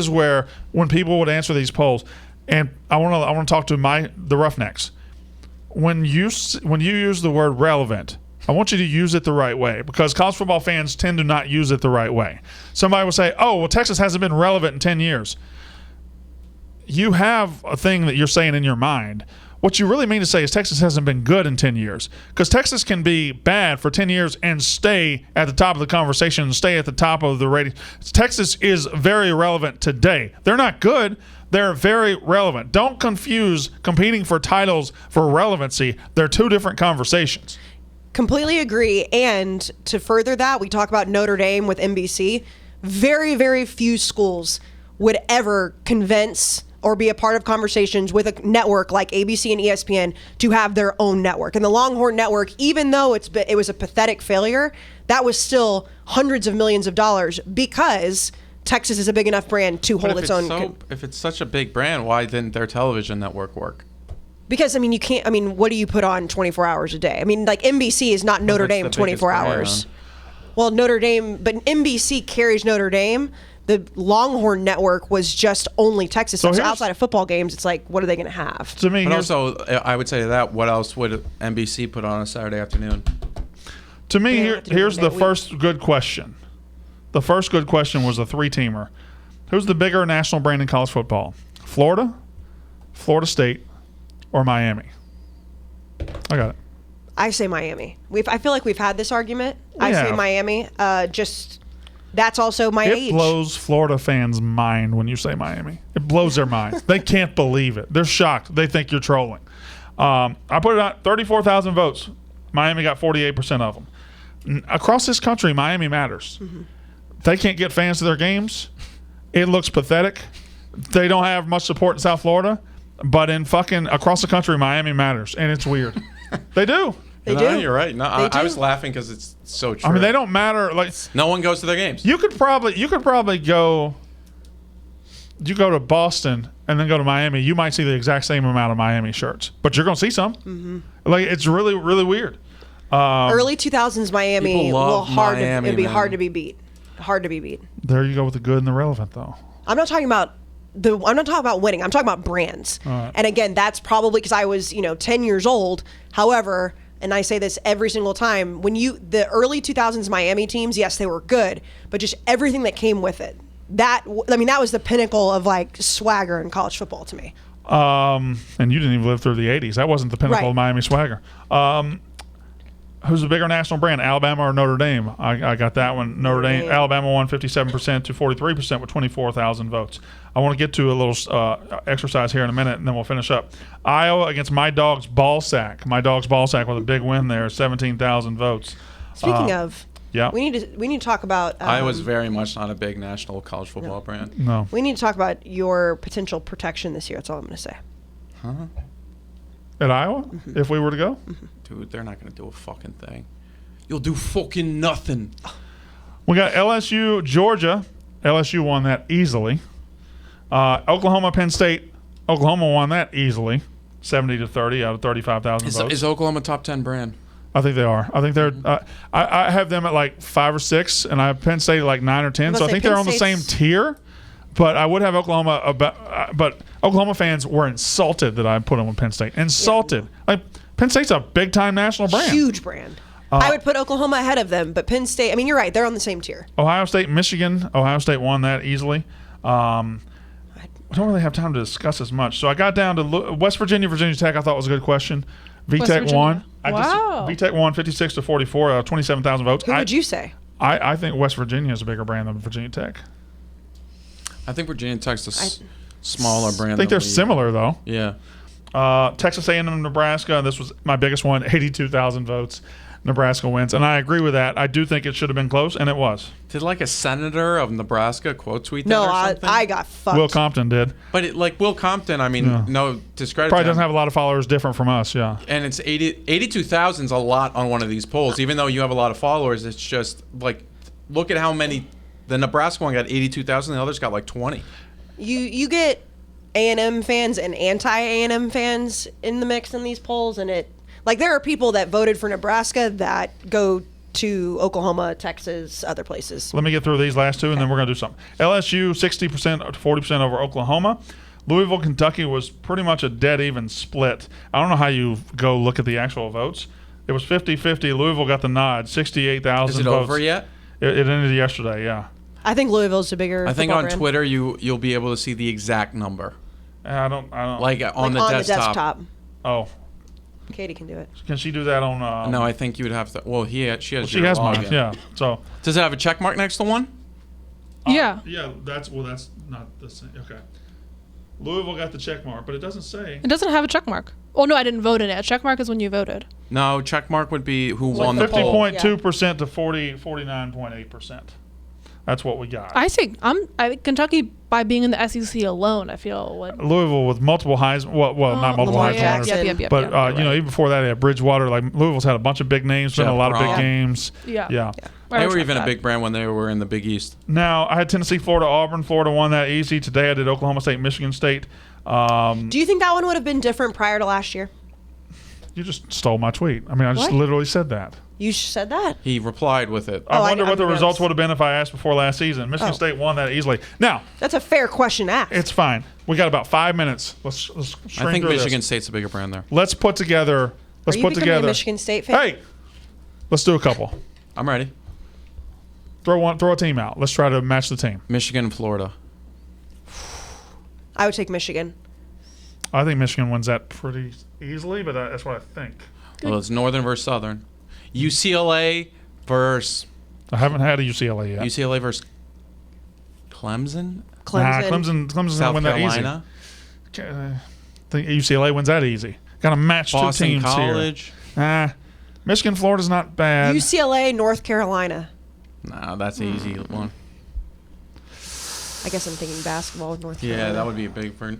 where when people would answer these polls, and I want to talk to the Roughnecks. When you use the word relevant, I want you to use it the right way, because college football fans tend to not use it the right way. Somebody will say, "Oh, well, Texas hasn't been relevant in 10 years." You have a thing that you're saying in your mind. What you really mean to say is Texas hasn't been good in 10 years, because Texas can be bad for 10 years and stay at the top of the conversation and stay at the top of the rating. Texas is very relevant today. They're not good. They're very relevant. Don't confuse competing for titles for relevancy. They're 2 different conversations. Completely agree. And to further that, we talk about Notre Dame with NBC. Very, very few schools would ever convince or be a part of conversations with a network like ABC and ESPN to have their own network. And the Longhorn Network, even though it was a pathetic failure, that was still hundreds of millions of dollars, because Texas is a big enough brand to hold its own. If it's such a big brand, why didn't their television network work? Because, you can't, what do you put on 24 hours a day? Like NBC is not Notre Dame 24 hours. Well, Notre Dame, but NBC carries Notre Dame. The Longhorn Network was just only Texas. So outside of football games, it's like, what are they going to have? To me, but also, I would say to that, what else would NBC put on a Saturday afternoon? To me, here's the first good question. The first good question was a 3-teamer. Who's the bigger national brand in college football? Florida, Florida State, or Miami? I got it. I say Miami. I feel like we've had this argument. I say Miami. That's also my age. It blows Florida fans' mind when you say Miami. It blows their minds. They can't believe it. They're shocked. They think you're trolling. I put it on 34,000 votes. Miami got 48% of them. Across this country, Miami matters. Mm-hmm. They can't get fans to their games. It looks pathetic. They don't have much support in South Florida, but in fucking across the country, Miami matters, and it's weird. They do. They do. You're right. No, I was laughing because it's so true. I mean, they don't matter. Like, no one goes to their games. You could probably go. You go to Boston and then go to Miami. You might see the exact same amount of Miami shirts, but you're going to see some. Mm-hmm. Like, it's really, really weird. Early 2000s Miami it'd be man. hard to be beat. Hard to be beat. There you go with the good and the relevant, though. I'm not talking about winning. I'm talking about brands. Right. And again, that's probably because I was 10 years old. However, and I say this every single time, the early 2000s Miami teams, yes, they were good, but just everything that came with it. That was the pinnacle of like swagger in college football to me. And you didn't even live through the 80s. That wasn't the pinnacle of Miami swagger. Who's the bigger national brand, Alabama or Notre Dame? I got that one. Notre Dame. Alabama won 57% to 43% with 24,000 votes. I want to get to a little exercise here in a minute, and then we'll finish up. Iowa against my dog's ball sack. My dog's ball sack with a big win there, 17,000 votes. Speaking of, yeah, we need to talk about. Iowa's very much not a big national college football brand. No, we need to talk about your potential protection this year. That's all I'm going to say. Huh? At Iowa, if we were to go? Dude, they're not going to do a fucking thing. You'll do fucking nothing. We got LSU, Georgia. LSU won that easily. Oklahoma, Penn State. Oklahoma won that easily, 70-30 out of 35,000 votes. Is Oklahoma top 10 brand? I think they are. I think they're. I have them at like 5 or 6, and I have Penn State at like 9 or 10. So I think they're on the same tier. But I would have Oklahoma. But Oklahoma fans were insulted that I put them with Penn State. Insulted. Yeah. Like Penn State's a big time national brand. Huge brand. I would put Oklahoma ahead of them, but Penn State. I mean, you're right. They're on the same tier. Ohio State, Michigan. Ohio State won that easily. I don't really have time to discuss as much. So I got down to West Virginia, Virginia Tech. I thought was a good question. VTech won. Wow. VTech won 56-44 out of 27,000 votes. Who would you say? I think West Virginia is a bigger brand than Virginia Tech. I think Virginia Tech's a smaller brand. I think they're similar, though. Yeah. Texas A&M, Nebraska. This was my biggest one, 82,000 votes. Nebraska wins. And I agree with that. I do think it should have been close, and it was. Did like a senator of Nebraska quote tweet that No, or I something? got fucked. Will Compton did. But like Will Compton, I mean, Yeah. no discredit. Probably to him. doesn't have a lot of followers different from us, yeah. And it's 82,000 is a lot on one of these polls. Even though you have a lot of followers, it's just like, look at how many. The Nebraska one got 82,000. The others got like 20. You get A&M fans and anti-A&M fans in the mix in these polls, and there are people that voted for Nebraska that go to Oklahoma, Texas, other places. Let me get through these last two, and then we're going to do something. LSU, 60% to 40% over Oklahoma. Louisville, Kentucky was pretty much a dead even split. I don't know how you go look at the actual votes. It was 50-50. Louisville got the nod, 68,000 Is it votes. over yet? It ended yesterday, yeah. I think Louisville's a bigger. I think football on brand. Twitter you will be able to see the exact number, I don't. like on the desktop. Oh, Katie can do it. can she do that on? No, I think you would have to. Well, she has. she your has mine. login. Yeah. So. Does it have a check mark next to one? Yeah. Yeah. That's not the same. Okay. Louisville got the check mark, but it doesn't say. It doesn't have a check mark. Oh no, I didn't vote in it. A check mark is when you voted. No, check mark would be who won the poll. 50.2% to 49.8%. That's what we got. I think Kentucky by being in the SEC alone, I feel would. Lamar with multiple Heisman. Well, not multiple Lamar Heisman Jackson. winners. Yep, But right. even before that, they had Bridgewater. Like Louisville's had a bunch of big names, been in a Jeff lot of big Brom. games. Yeah. Yeah. They were even a big brand when they were in the Big East. Now I had Tennessee, Florida, Auburn. Florida won that easy. Today I did Oklahoma State, Michigan State. Do you think that one would have been different prior to last year? You just stole my tweet. I mean, I just What? literally said that. You said that. He replied with it. I wonder what the I'm results nervous. would have been if I asked before last season. Michigan Oh. State won that easily. Now That's a fair question to ask. it's fine. We got about 5 minutes. Let's shrink I think through Michigan this. State's a bigger brand there. Let's put together. Let's Are you put becoming a together. Michigan State fan? Hey, let's do a couple. I'm ready. Throw a team out. Let's try to match the team. Michigan and Florida. I would take Michigan. I think Michigan wins that pretty easily, but that's what I think. Well, it's Northern versus Southern. UCLA versus I haven't had a UCLA yet. UCLA versus Clemson. Clemson. Clemson's going to South win that Carolina. easy. I think UCLA wins that easy. Got to match Boston two teams College. here. Michigan, Florida's not bad. UCLA, North Carolina. Nah, that's an easy one. I guess I'm thinking basketball with North Carolina. Yeah, that would be a big for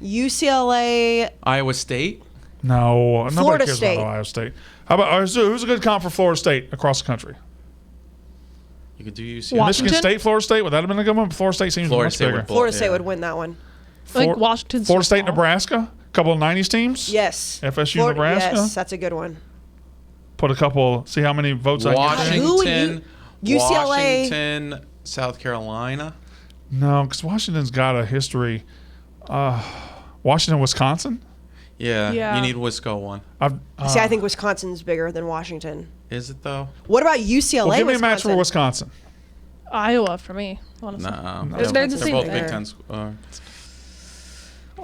UCLA. Iowa State. No, nobody Florida cares State. about Ohio State. How about who's a good comp for Florida State across the country? You could do UCLA. Washington? Michigan State, Florida State. Would that have been a good one? Florida State seems Florida much State bigger. would blow. Florida State Yeah. would win that one. Like Washington's Florida too State, small. Nebraska. A couple of 90s teams. Yes. FSU, Nebraska. Yes, that's a good one. Put a couple. See how many votes I get. Who would Washington. UCLA. Washington, South Carolina. No, because Washington's got a history. Washington, Wisconsin. Yeah, Yeah. you need Wisco one. See, I think Wisconsin's bigger than Washington. Is it though? What about UCLA? Well, give me a match for Wisconsin? Wisconsin. Iowa for me, honestly. No, They're the same both thing. Big There. Ten.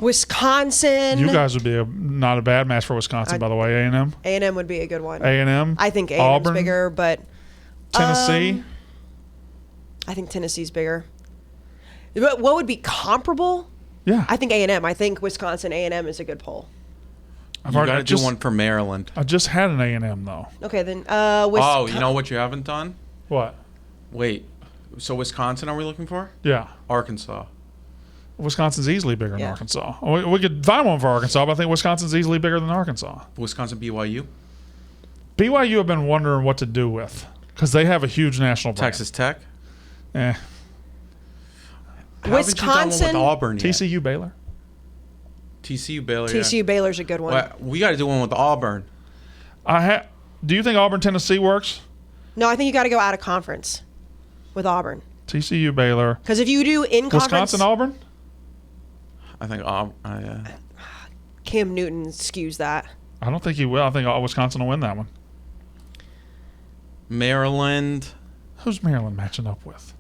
Wisconsin. You guys would be not a bad match for Wisconsin, by the way. A&M. A&M would be a good one. A&M. I think A&M's Auburn, bigger, but Tennessee. I think Tennessee's bigger. But what would be comparable? Yeah. I think A&M. I think Wisconsin A&M is a good poll. You got to do one for Maryland. I just had an A&M though. Okay, then. Oh, you know what you haven't done? What? Wait. So Wisconsin, are we looking for? Yeah. Arkansas. Wisconsin's easily bigger than Yeah. Arkansas. We could find one for Arkansas, but I think Wisconsin's easily bigger than Arkansas. Wisconsin, BYU. BYU have been wondering what to do with because they have a huge national brand. Texas Tech. Eh. Haven't you done one Wisconsin? with Auburn yet? TCU, Baylor. TCU, Baylor. TCU Baylor's a good one. Well, we got to do one with Auburn. Do you think Auburn, Tennessee works? No, I think you got to go out of conference with Auburn. TCU, Baylor. Because if you do in conference, Wisconsin, Auburn? I think Auburn. Cam Newton skews that. I don't think he will. I think Wisconsin will win that one. Maryland. Who's Maryland matching up with?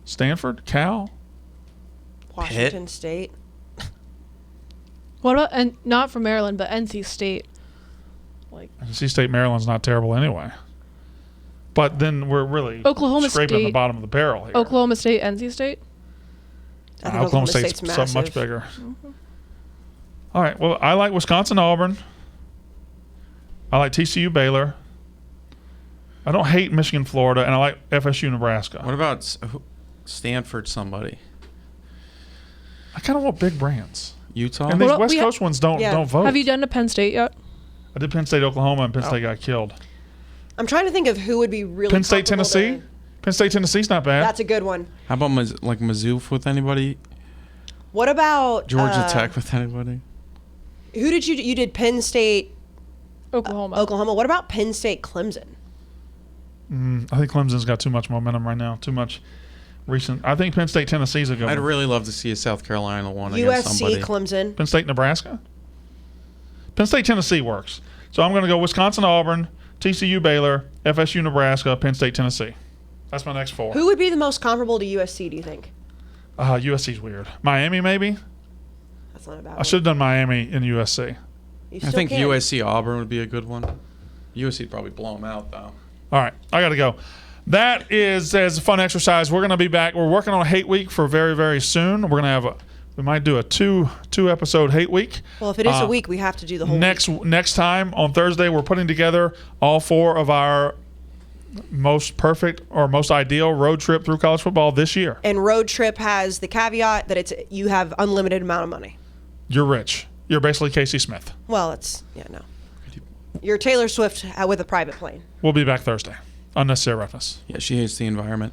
Stanford? Cal? Washington State. What about and not from Maryland, but NC State? Like NC State, Maryland's not terrible anyway. But then we're really Oklahoma scraping the State. bottom of the barrel here. Oklahoma State, NC State. I think Oklahoma State's State's something much massive. bigger. All right. Well, I like Wisconsin, Auburn. I like TCU, Baylor. I don't hate Michigan, Florida, and I like FSU, Nebraska. What about Stanford? Somebody. I kind of want big brands. Utah. And these Well, West we Coast ones don't vote. Have you done to Penn State yet? I did Penn State, Oklahoma, and Penn State got killed. I'm trying to think of who would be really Penn State, comfortable Tennessee. to- Penn State, Tennessee's not bad. That's a good one. How about Mizzou with anybody? What about Georgia Tech with anybody? Who did you did Penn State, Oklahoma. Oklahoma? What about Penn State, Clemson? I think Clemson's got too much momentum right now. Too much recent. I think Penn State, Tennessee's a good I'd one. really love to see a South Carolina one against USC, somebody. Clemson. Penn State, Nebraska. Penn State, Tennessee works. So I'm going to go Wisconsin, Auburn, TCU, Baylor, FSU, Nebraska, Penn State, Tennessee. That's my next 4. Who would be the most comparable to USC? Do you think? USC's weird. Miami, maybe. That's not a bad I one. should have done Miami in USC. You I still think can. USC Auburn would be a good one. USC would probably blow them out though. All right, I got to go. That is as a fun exercise. We're going to be back. We're working on a hate week for very, very soon. We're going to have we might do a two episode hate week. Well, if it is a week, we have to do the whole week. Next time on Thursday, we're putting together all 4 of our most perfect or most ideal road trip through college football this year. And road trip has the caveat that you have unlimited amount of money. You're rich. You're basically Kayce Smith. Well, no. You're Taylor Swift with a private plane. We'll be back Thursday. Unnecessary roughness. Yeah, she hates the environment.